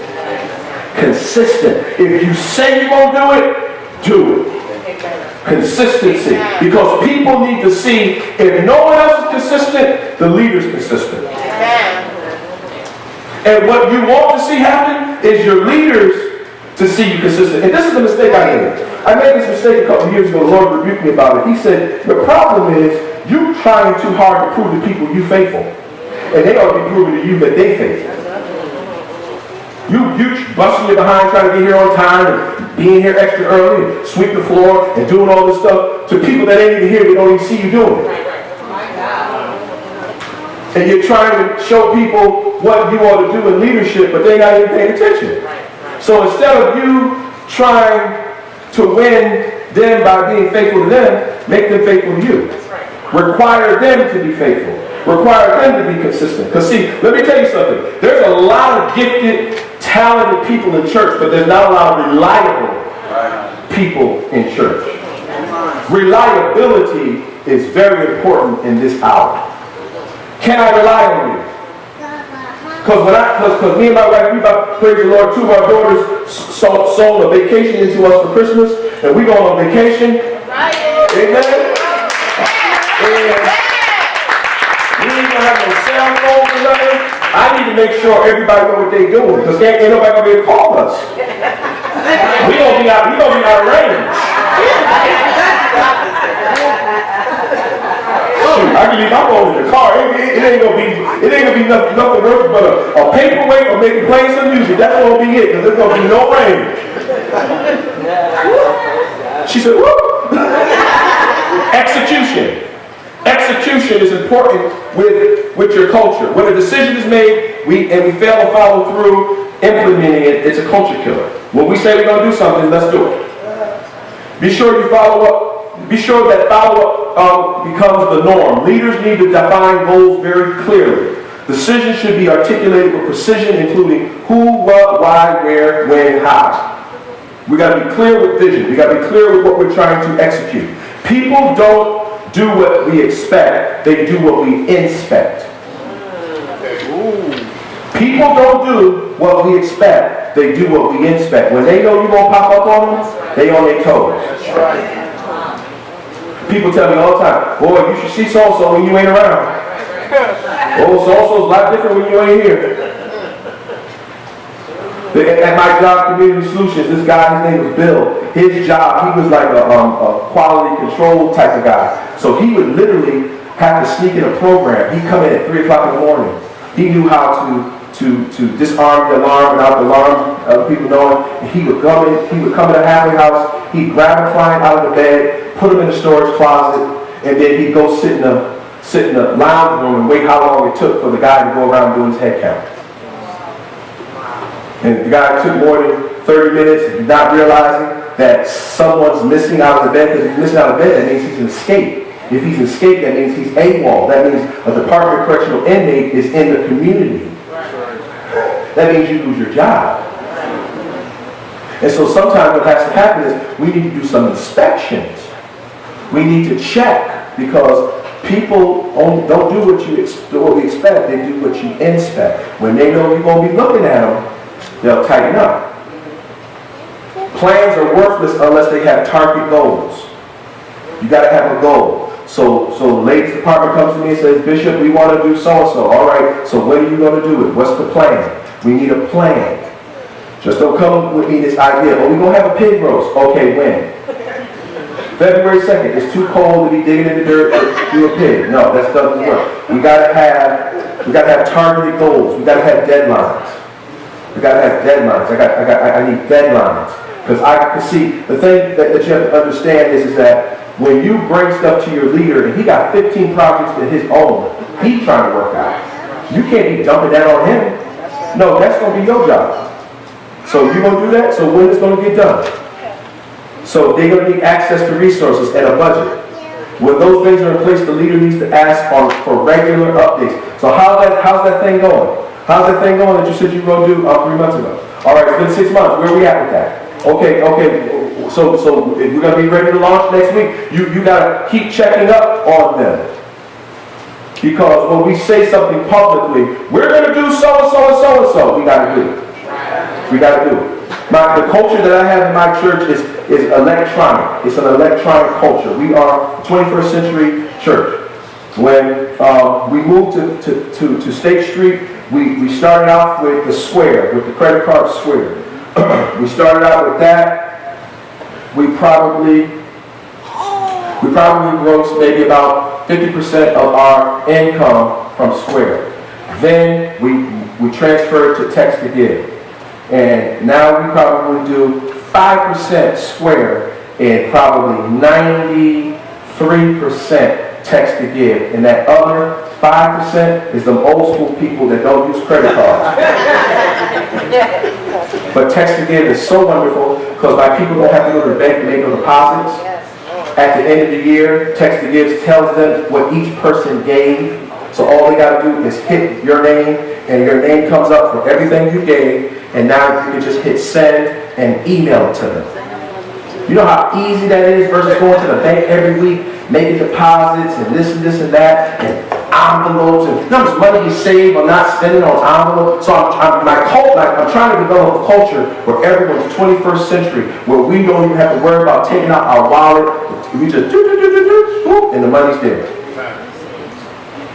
Consistent. If you say you're going to do it. Consistency. Because people need to see if no one else is consistent, the leader's consistent. And what you want to see happen is your leaders to see you consistent. And this is the mistake I made. I made this mistake a couple of years ago. The Lord rebuked me about it. He said, the problem is you trying too hard to prove to people you faithful. And they ought to be proving to you that they faithful. You busting your behind trying to get here on time and being here extra early and sweep the floor and doing all this stuff to people that ain't even here, they don't even see you doing it. And you're trying to show people what you ought to do in leadership, but they're not even paying attention. So instead of you trying to win them by being faithful to them, make them faithful to you. Require them to be faithful. Require them to be consistent. Because see, let me tell you something. There's a lot of gifted, talented people in church, but there's not a lot of reliable people in church. Reliability is very important in this hour. Can I rely on you? Because me and my wife, we about, praise the Lord, 2 of our daughters sold a vacation into us for Christmas, and we going on vacation. Amen. And we ain't gonna have no cell phones or nothing. I need to make sure everybody know what they doing, because ain't nobody gonna be able to call us. We gonna be out of range. I can leave my phone in the car. It ain't gonna be nothing worse but a paperweight or maybe playing some music. That's gonna be it, because there's gonna be no rain. She said, woo! Execution. Execution is important with your culture. When a decision is made and we fail to follow through implementing it, it's a culture killer. When we say we're gonna do something, let's do it. Be sure you follow up. Be sure that follow-up becomes the norm. Leaders need to define goals very clearly. Decisions should be articulated with precision, including who, what, why, where, when, how. We got to be clear with vision. We got to be clear with what we're trying to execute. People don't do what we expect. They do what we inspect. People don't do what we expect. They do what we inspect. When they know you're going to pop up on them, they on their toes. That's right. People tell me all the time, boy, you should see so-and-so when you ain't around. Oh, so-and-so's a lot different when you ain't here. At my job, Community Solutions, this guy, his name was Bill. His job, he was like a quality control type of guy. So he would literally have to sneak in a program. He'd come in at 3 o'clock in the morning. He knew how to disarm the alarm without the alarm, other people knowing. He would come in to a halfway house, he'd grab a client out of the bed, put him in the storage closet, and then he'd go sit in the lounge room and wait how long it took for the guy to go around doing his head count. And the guy took more than 30 minutes, not realizing that someone's missing out of the bed. Because if he's missing out of the bed, that means he's an escape. If he's escaped, that means he's AWOL. That means a Department of Correctional inmate is in the community. That means you lose your job. And so sometimes what has to happen is we need to do some inspections. We need to check, because people don't do what we expect, they do what you inspect. When they know you're going to be looking at them, they'll tighten up. Plans are worthless unless they have target goals. You got to have a goal. So the ladies department comes to me and says, Bishop, we want to do so-and-so. All right, so when are you going to do it? What's the plan? We need a plan. Just don't come with me this idea, oh, we're going to have a pig roast. Okay, when? February 2nd. It's too cold to be digging in the dirt to do a pig. No, that doesn't work. We got to have targeted goals. We got to have deadlines. We got to have deadlines. I need deadlines. Because I can see, the thing that you have to understand is that when you bring stuff to your leader and he got 15 projects of his own, he's trying to work out. You can't be dumping that on him. No, that's going to be your job. So you're going to do that, so when it's going to get done? So they're going to need access to resources and a budget. When those things are in place, the leader needs to ask for regular updates. So how's that thing going? How's that thing going that you said you were going to do 3 months ago? All right, it's been 6 months. Where are we at with that? Okay. So we're going to be ready to launch next week. You got to keep checking up on them. Because when we say something publicly, we're going to do so-and-so and so-and-so, we got to do it. We got to do it. The culture that I have in my church is electronic. It's an electronic culture. We are 21st century church. When we moved to State Street, we started off with the Square, with the credit card Square. We started out with that. We probably grossed maybe about 50% of our income from Square. Then we transferred to Text to Give. And now we probably do 5% Square and probably 93% Text to Give. And that other 5% is the old school people that don't use credit cards. But Text to Give is so wonderful because my people don't have to go to the bank and make no deposits. At the end of the year, Text to Give tells them what each person gave. So all they got to do is hit your name, and your name comes up for everything you gave, and now you can just hit send and email it to them. You know how easy that is versus going to the bank every week, making deposits and this and that, and envelopes, and how much money you save on not spending on envelopes. So I'm trying to develop a culture where everyone's 21st century, where we don't even have to worry about taking out our wallet. We just do, and the money's there.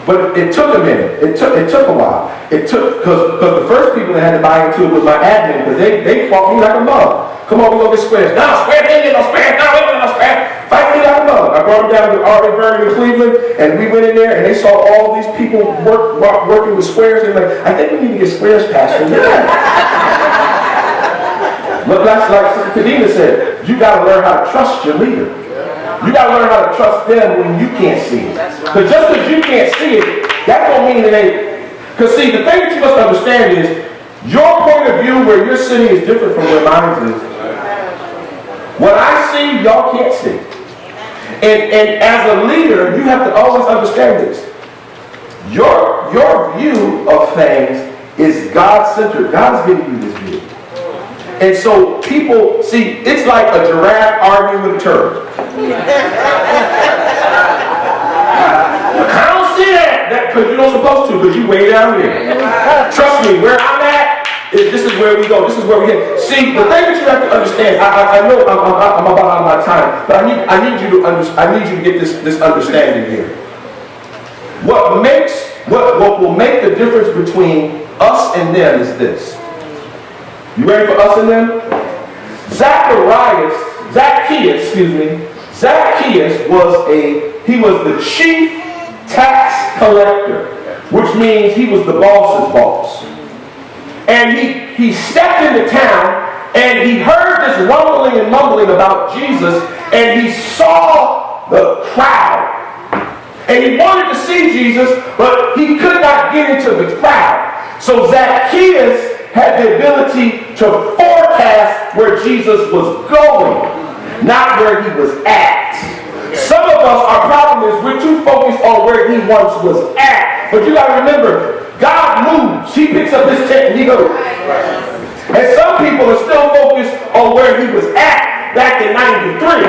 But it took a minute. It took a while. It took, because the first people that had to buy into it was my admin, because they fought me like a mug. Come on, we go get squares. No, square, they get no squares. No, we don't get no squares. Fight me like a mug. I brought them down to Arlington in Cleveland, and we went in there, and they saw all these people working with squares. They're like, I think we need to get squares passed. Look, like Sister Kadena said, you got to learn how to trust your leader. You got to learn how to trust them when you can't see it. Because just because you can't see it, that don't mean it ain't. Because see, the thing that you must understand is, your point of view where you're sitting is different from where mine is. What I see, y'all can't see. And as a leader, you have to always understand this. Your view of things is God-centered. God is giving you this view. And so people, see, it's like a giraffe arguing with a turtle. I don't see that because you're not supposed to, because you way down here. Trust me, where I'm at, this is where we go. This is where we get. See, the thing that you have to understand, I know I'm about out of my time, but I need you to get this understanding here. What will make the difference between us and them is this. You ready for us and them? Zacchaeus was the chief tax collector, which means he was the boss's boss. And he stepped into town and he heard this rumbling and mumbling about Jesus, and he saw the crowd. And he wanted to see Jesus, but he could not get into the crowd. So Zacchaeus had the ability to forecast where Jesus was going, not where he was at. Some of us, our problem is we're too focused on where he once was at. But you got to remember, God moves. He picks up his tent and he goes. And some people are still focused on where he was at back in 93.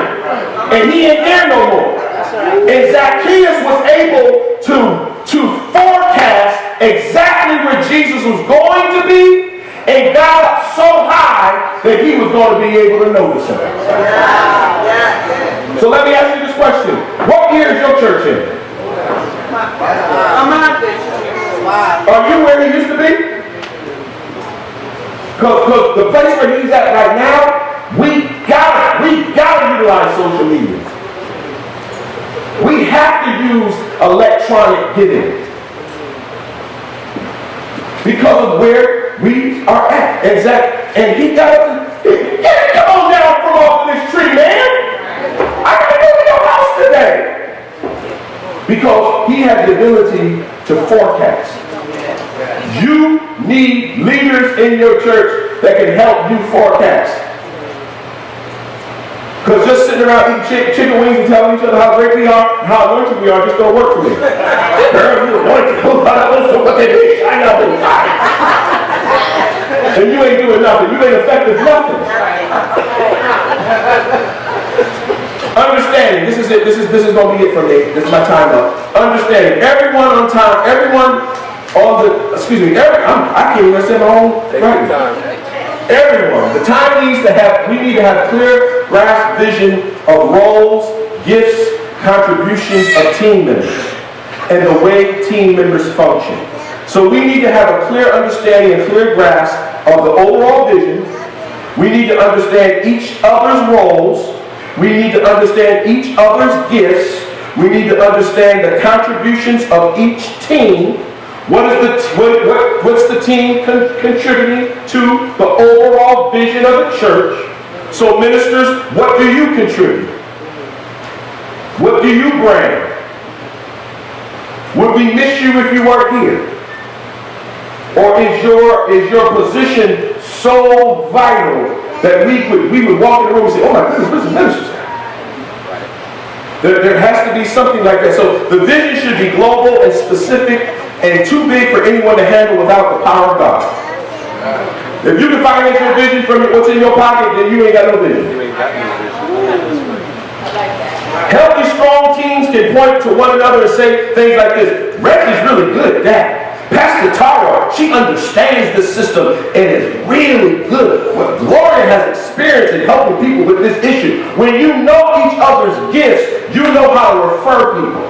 And he ain't there no more. And Zacchaeus was able to forecast exactly where Jesus was going to be and got up so high that he was going to be able to notice him. So let me ask you this question. What year is your church in? Are you where he used to be? Because the place where he's at right now, we gotta utilize social media. We have to use electronic giving because of where we are at. And he got up to, come on down from off of this tree, man. I gotta go to your house today. Because he had the ability to forecast. You need leaders in your church that can help you forecast. Because just sitting around eating chicken wings and telling each other how great we are and how anointed we are just don't work for me. Girl, you anointed. What they mean? I know. And you ain't doing nothing. You ain't effective nothing. Understanding. This is it. This is going to be it for me. This is my time up. Understanding. Everyone on time. Everyone on the. Excuse me. I can't even say my own. Right. Everyone. The time needs to have. We need to have clear grasp vision of roles, gifts, contributions of team members, and the way team members function. So we need to have a clear understanding and clear grasp of the overall vision. We need to understand each other's roles. We need to understand each other's gifts. We need to understand the contributions of each team. What's the team contributing to the overall vision of the church? So ministers, what do you contribute? What do you bring? Would we miss you if you weren't here? Or is your position so vital that we would walk in the room and say, oh my goodness, where's the ministers? There has to be something like that. So the vision should be global and specific and too big for anyone to handle without the power of God. If you can finance your vision from what's in your pocket, then you ain't got no vision. Healthy, strong teams can point to one another and say things like this. Reggie's really good at that. Pastor Tara, she understands the system and is really good. What Gloria has experienced in helping people with this issue. When you know each other's gifts, you know how to refer people.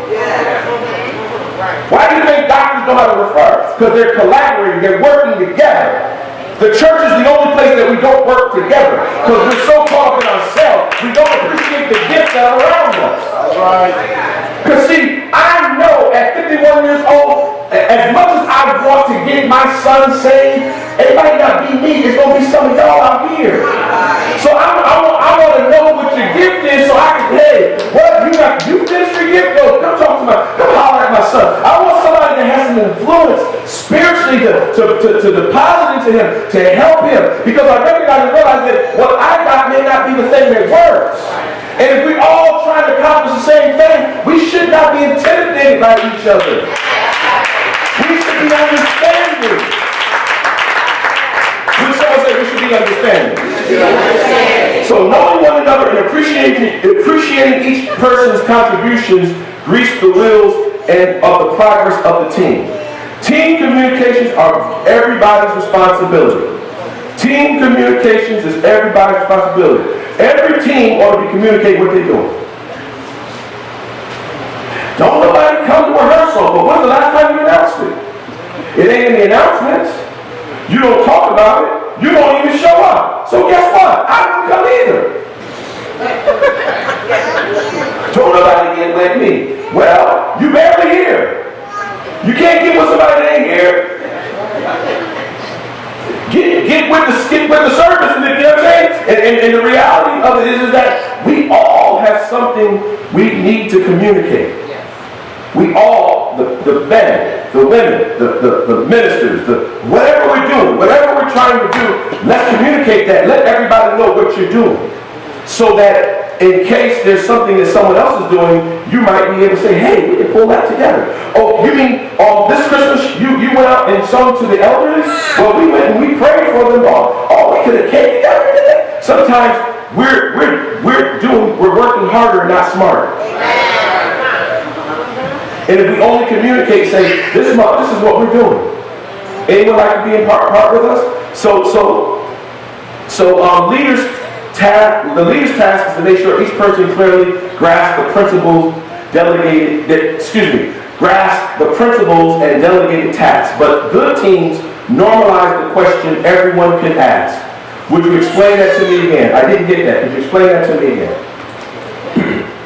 Why do you think doctors know how to refer? Because they're collaborating, they're working together. The church is the only place that we don't work together because we're so caught up in ourselves, we don't appreciate the gifts that are around us. Because see, I know at 51 years old, as much as I want to get my son saved, it might not be me, it's going to be some of y'all out here. So I want to know what your gift is so I can, hey, what, you got youth ministry gift? Go, come talk to come holler at my son. I want somebody that has some influence spiritually to deposit into him, to help him. Because I recognize and realize that what I got may not be the thing that works. And if we all try to accomplish the same thing, we should not be intimidated by each other. We should be understanding. Would someone say we should be understanding? So knowing one another and appreciating each person's contributions grease the wheels and of the progress of the team. Team communications are everybody's responsibility. Team communications is everybody's responsibility. Every team ought to be communicating what they're doing. Don't nobody come to rehearsal, but when's the last time you announced it? It ain't in the announcements. You don't talk about it. You don't even show up. So guess what? I didn't come either. Don't nobody get with me. Well, you barely here. You can't get with somebody that ain't here. Get with the service, you know what I'm saying? And the reality of it is that we all have something we need to communicate. We all, the men, the women, the ministers, whatever we're doing, whatever we're trying to do, let's communicate that. Let everybody know what you're doing. So that in case there's something that someone else is doing, you might be able to say, hey, we can pull that together. Oh, Oh, you mean this Christmas you went out and sung to the elderly? Well, we went and we prayed for them all we could have came together. Sometimes we're working harder and not smarter. And if we only communicate, say, this month, this is what we're doing. Anyone like to be in part with us? So the leader's task is to make sure each person clearly grasps the principles grasp the principles and delegated tasks. But good teams normalize the question everyone can ask. Would you explain that to me again? I didn't get that. Could you explain that to me again?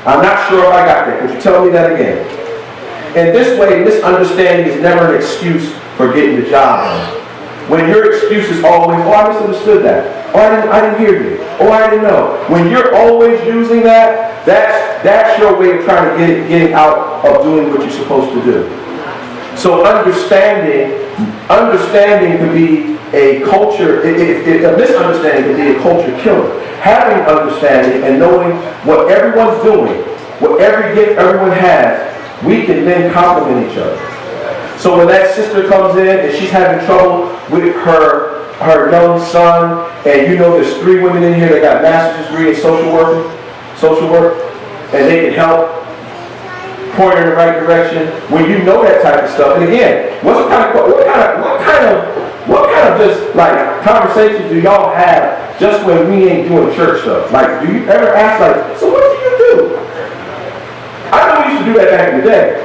I'm not sure if I got that. Could you tell me that again? In this way, misunderstanding is never an excuse for getting the job done. When your excuse is always, oh, I misunderstood that. Oh, I didn't hear you. Oh, I didn't know. When you're always using that, that's your way of trying to getting out of doing what you're supposed to do. So understanding can be a culture, a misunderstanding can be a culture killer. Having understanding and knowing what everyone's doing, what every gift everyone has, we can then complement each other. So when that sister comes in and she's having trouble with her young son, and you know there's 3 women in here that got master's degree in social work, and they can help point her in the right direction. When you know that type of stuff, and again, what kind of just like conversations do y'all have just when we ain't doing church stuff? Like, do you ever ask like, so what do you do? I know we used to do that back in the day.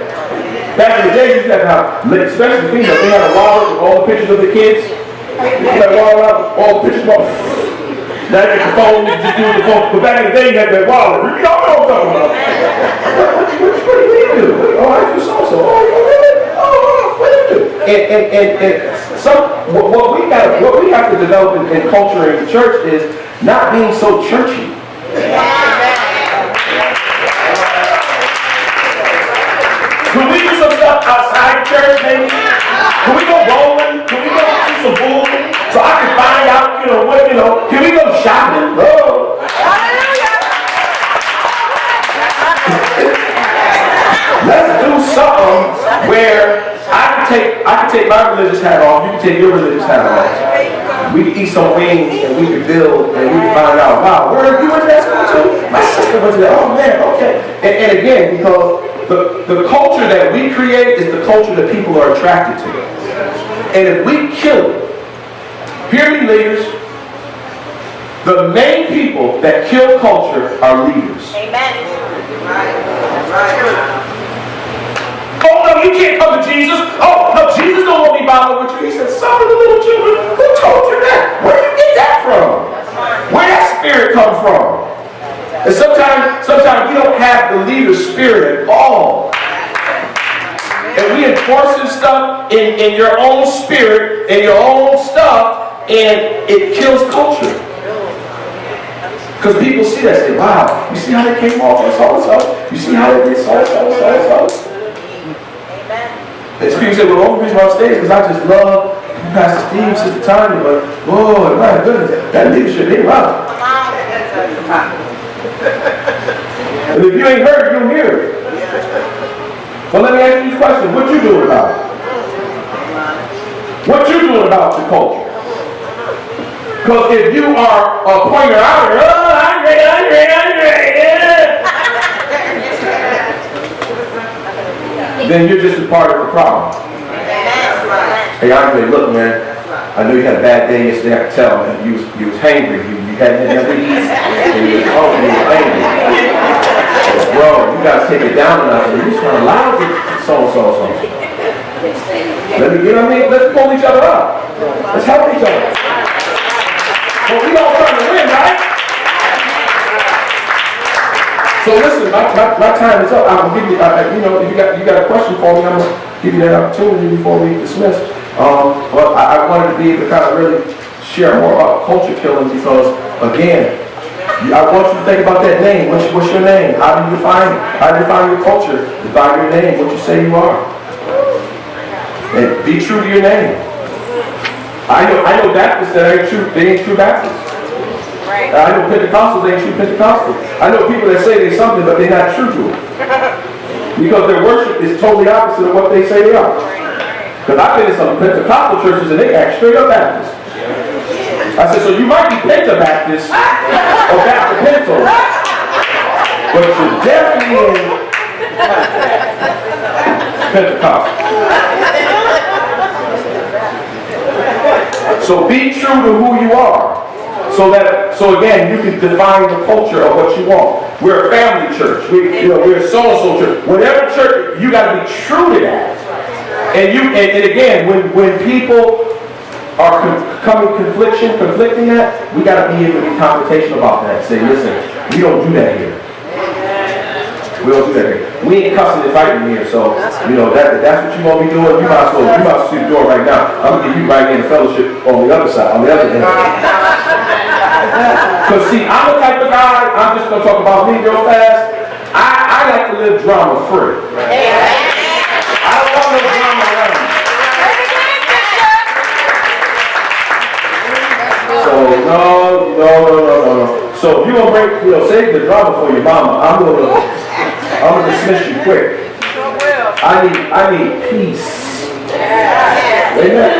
Back in the day, you used to have, especially females, they had a wallet with all the pictures of the kids. You had a wallet out with all the pictures of now you get the phone, you just do the phone. But back in the day, you had that wallet. You don't know what I'm talking about. What do you do? Oh, I do so-so. Oh, really? Oh, what do you do? And what we have to develop in culture in the church is not being so churchy. Can we do some stuff outside church, maybe? Can we go bowling? Can we go do some bowling? So I can find out, can we go shopping? Oh. Let's do something where I can take my religious hat off, you can take your religious hat off. We can eat some wings and we can build and we can find out, wow, where you went to that school too? My sister went to that. Oh man, okay. And again, because the culture that we create is the culture that people are attracted to. And if we kill it, hear me leaders, the main people that kill culture are leaders. Amen. Oh no, you can't come to Jesus. Oh no, Jesus don't want me bothered with you. He said, son of the little children, who told you that? Where did you get that from? Where that spirit come from? And sometimes we don't have the leader's spirit at all. And we enforcing stuff in your own spirit, in your own stuff, and it kills culture. Because people see that and say, wow, you see how they came off on so-and-so? You see how they did so-and-so? And people say, well, the only reason why I'm staying is because I just love Pastor Steve, Sister Tanya, but, oh, my goodness, that leadership, they love it. And if you ain't heard it, you'll hear it. Well, let me ask you this question. What you doing about it? What you doing about the culture? Because if you are a pointer out, Andre, then you're just a part of the problem. Hey, Andre, look, man. I know you had a bad day yesterday. I could tell, man. You was hangry. You hadn't had nothing to eat. And you was hungry. You was angry. Bro, you got to take it down enough. You're just kind of loud to so. Let's pull each other up. Let's help each other. Well, we all trying to win, right? So listen, my time is up. I'm gonna give you, if you got a question for me, I'm gonna give you that opportunity before we dismiss. But I wanted to be able to kind of really share more about culture killing because, again, I want you to think about that name. What's your name? How do you define it? How do you define your culture? Define your name, what you say you are. And be true to your name. I know Baptists that ain't true, they ain't true Baptists. Right. I know Pentecostals ain't true Pentecostals. I know people that say they're something, but they're not true to it. Because their worship is totally opposite of what they say they are. Because I've been in some Pentecostal churches and they act straight up Baptist. I said, so you might be Penta-Baptist or Baptist-Pento, but you're definitely in Pentecostal. So be true to who you are. So again, you can define the culture of what you want. We're a family church. We're a so-and-so church. Whatever church, you got to be true to that. And again, when people are conflicting that, we got to be able to be confrontational about that. Say, listen, we don't do that here. We don't do that here. We ain't cussing and fighting here, so that's what you want me doing. You might as well see the door right now. I'm gonna give you right in fellowship on the other side, on the other end. Because see, I'm the type of guy. I'm just gonna talk about me real fast. I like to live drama free. I don't want no drama around me. So no. So if you gonna save the drama for your mama, I'm gonna dismiss you quick. I need peace. Amen.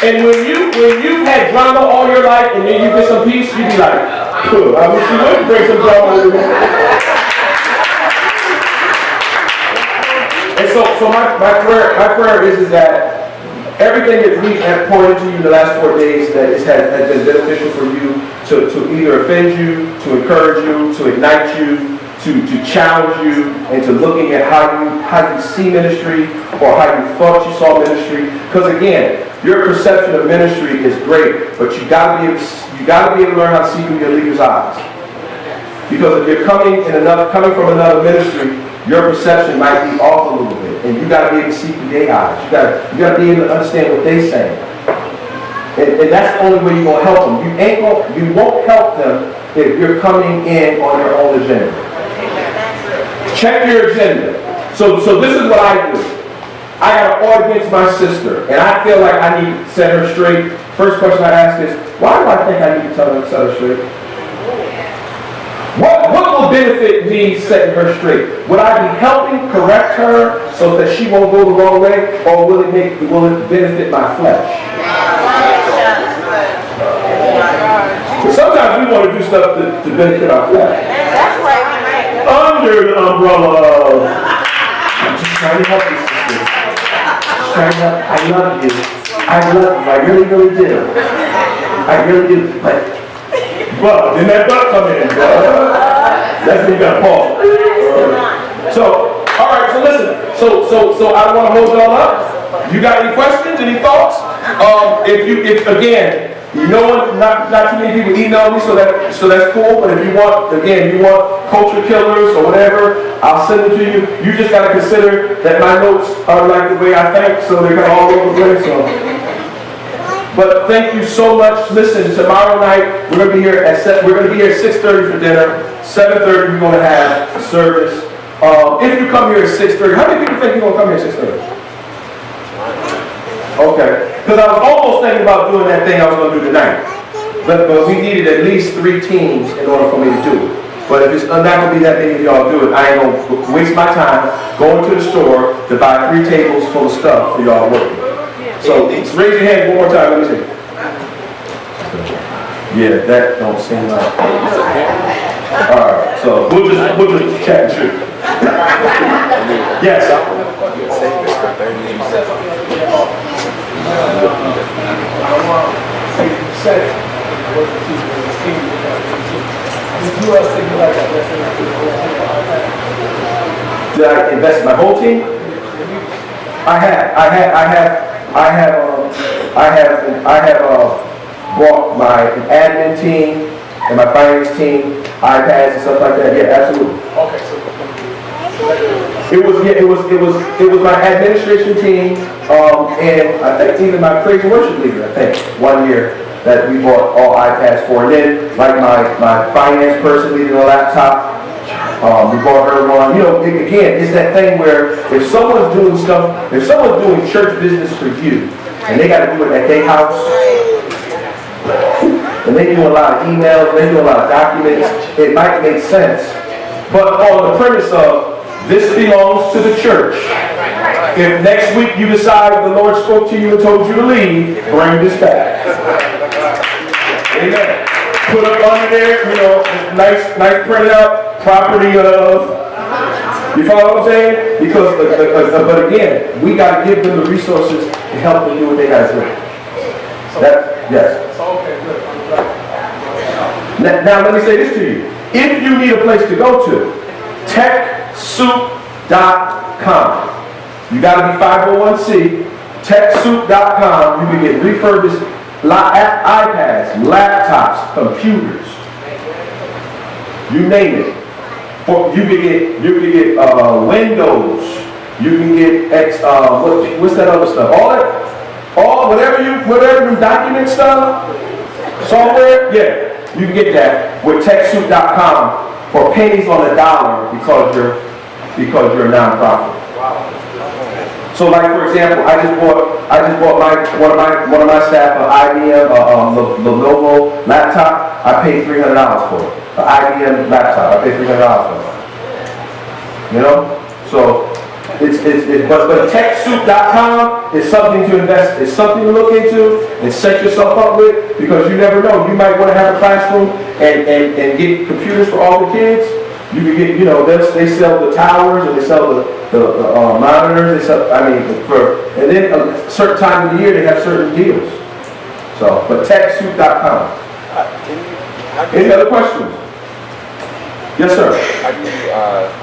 And when you've had drama all your life and then you get some peace, you be like, cool. I wish you would bring some drama over here. And so my prayer is that everything that we have poured into you in the last 4 days that has been beneficial for you to either offend you, to encourage you, to ignite you, to challenge you into looking at how you see ministry or how you thought you saw ministry. Because again, your perception of ministry is great, but you gotta be able to learn how to see through your leader's eyes. Because if you're coming from another ministry, your perception might be off a little bit, and you gotta be able to see through their eyes. You gotta be able to understand what they're saying, and that's the only way you're gonna help them. You won't help them if you're coming in on your own agenda. Check your agenda. So this is what I do. I got an order against my sister, and I feel like I need to set her straight. First question I ask is, why do I think I need to set her straight? What will benefit me setting her straight? Would I be helping correct her so that she won't go the wrong way, or will it benefit my flesh? Sometimes we want to do stuff to benefit our flesh. Under the umbrella of, I'm just trying to help you, sister. I love you. I really, really do. I really do. But then that butt come in. That's when you got to pause. So, all right. So listen. So I don't want to hold it all up. You got any questions? Any thoughts? If again, not too many people email me, so that's cool. But if you want culture killers or whatever, I'll send them to you. You just got to consider that my notes are like the way I think, so they're all over the place. So. But thank you so much. Listen, tomorrow night we're gonna be here at 6:30 for dinner. 7:30 we're gonna have a service. If you come here at 6:30, how many people think you're gonna come here at 6:30? Okay. Because I was almost thinking about doing that thing I was going to do tonight. But we needed at least 3 teams in order for me to do it. But if it's not going to be that many of y'all do it, I ain't going to waste my time going to the store to buy 3 tables full of stuff for y'all working. So raise your hand one more time. Let me see. Yeah, that don't seem like. Alright, so we'll just chat and shoot. Yes. Did I invest in my whole team? I have bought my admin team and my finance team, iPads and stuff like that. Yeah, absolutely. Okay, so it was my administration team, and I think even my praise and worship leader. I think 1 year that we bought all iPads for, and then like my finance person needed a laptop. We bought her one. Again, it's that thing where if someone's doing church business for you, and they got to do it at their house, and they do a lot of emails, they do a lot of documents, it might make sense. But on the premise of This belongs to the church. If next week you decide the Lord spoke to you and told you to leave, bring this back. Amen. Put up under there, nice printed out, property of. You follow what I'm saying? Because, but again, we got to give them the resources to help them do what they got to do. Yes. Now let me say this to you. If you need a place to go to, TechSoup.com. You got to be 501c. TechSoup.com. You can get refurbished iPads, laptops, computers. You name it. You can get Windows. You can get what's that other stuff? Whatever you document stuff, software, yeah. You can get that with TechSoup.com for pennies on the dollar because you're a nonprofit. So, like for example, I just bought one of my staff an IBM Lenovo laptop. I paid $300 for it. An IBM laptop. I paid $300 for it. So but TechSoup.com is something to invest. It's something to look into and set yourself up with, because you never know. You might want to have a classroom and get computers for all the kids. You can get, they sell the towers and they sell the monitors. They sell, and then a certain time of the year they have certain deals. So, but TechSoup.com. Any other questions? Yes, sir.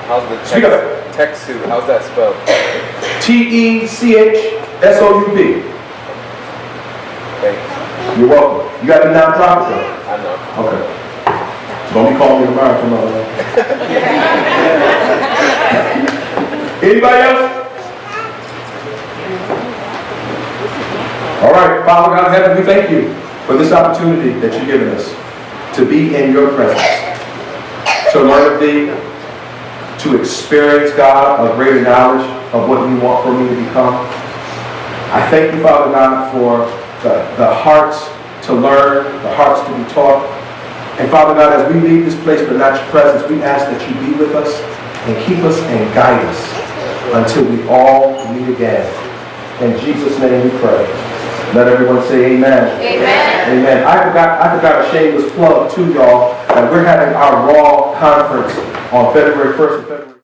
How's the TechSoup? How's that spelled? TechSoup. Thanks. You're welcome. You got the nonprofit though? I know. Okay. Don't be calling me tomorrow. Come on. Anybody else? All right. Father God in heaven, we thank you for this opportunity that you've given us to be in your presence, to learn of thee, to experience, God, a greater knowledge of what you want for me to become. I thank you, Father God, for the hearts to learn, the hearts to be taught. And Father God, as we leave this place but not your presence, we ask that you be with us and keep us and guide us until we all meet again. In Jesus' name we pray. Let everyone say amen. Amen. Amen. I forgot a shameless plug to y'all that we're having our Raw conference on February 1st and February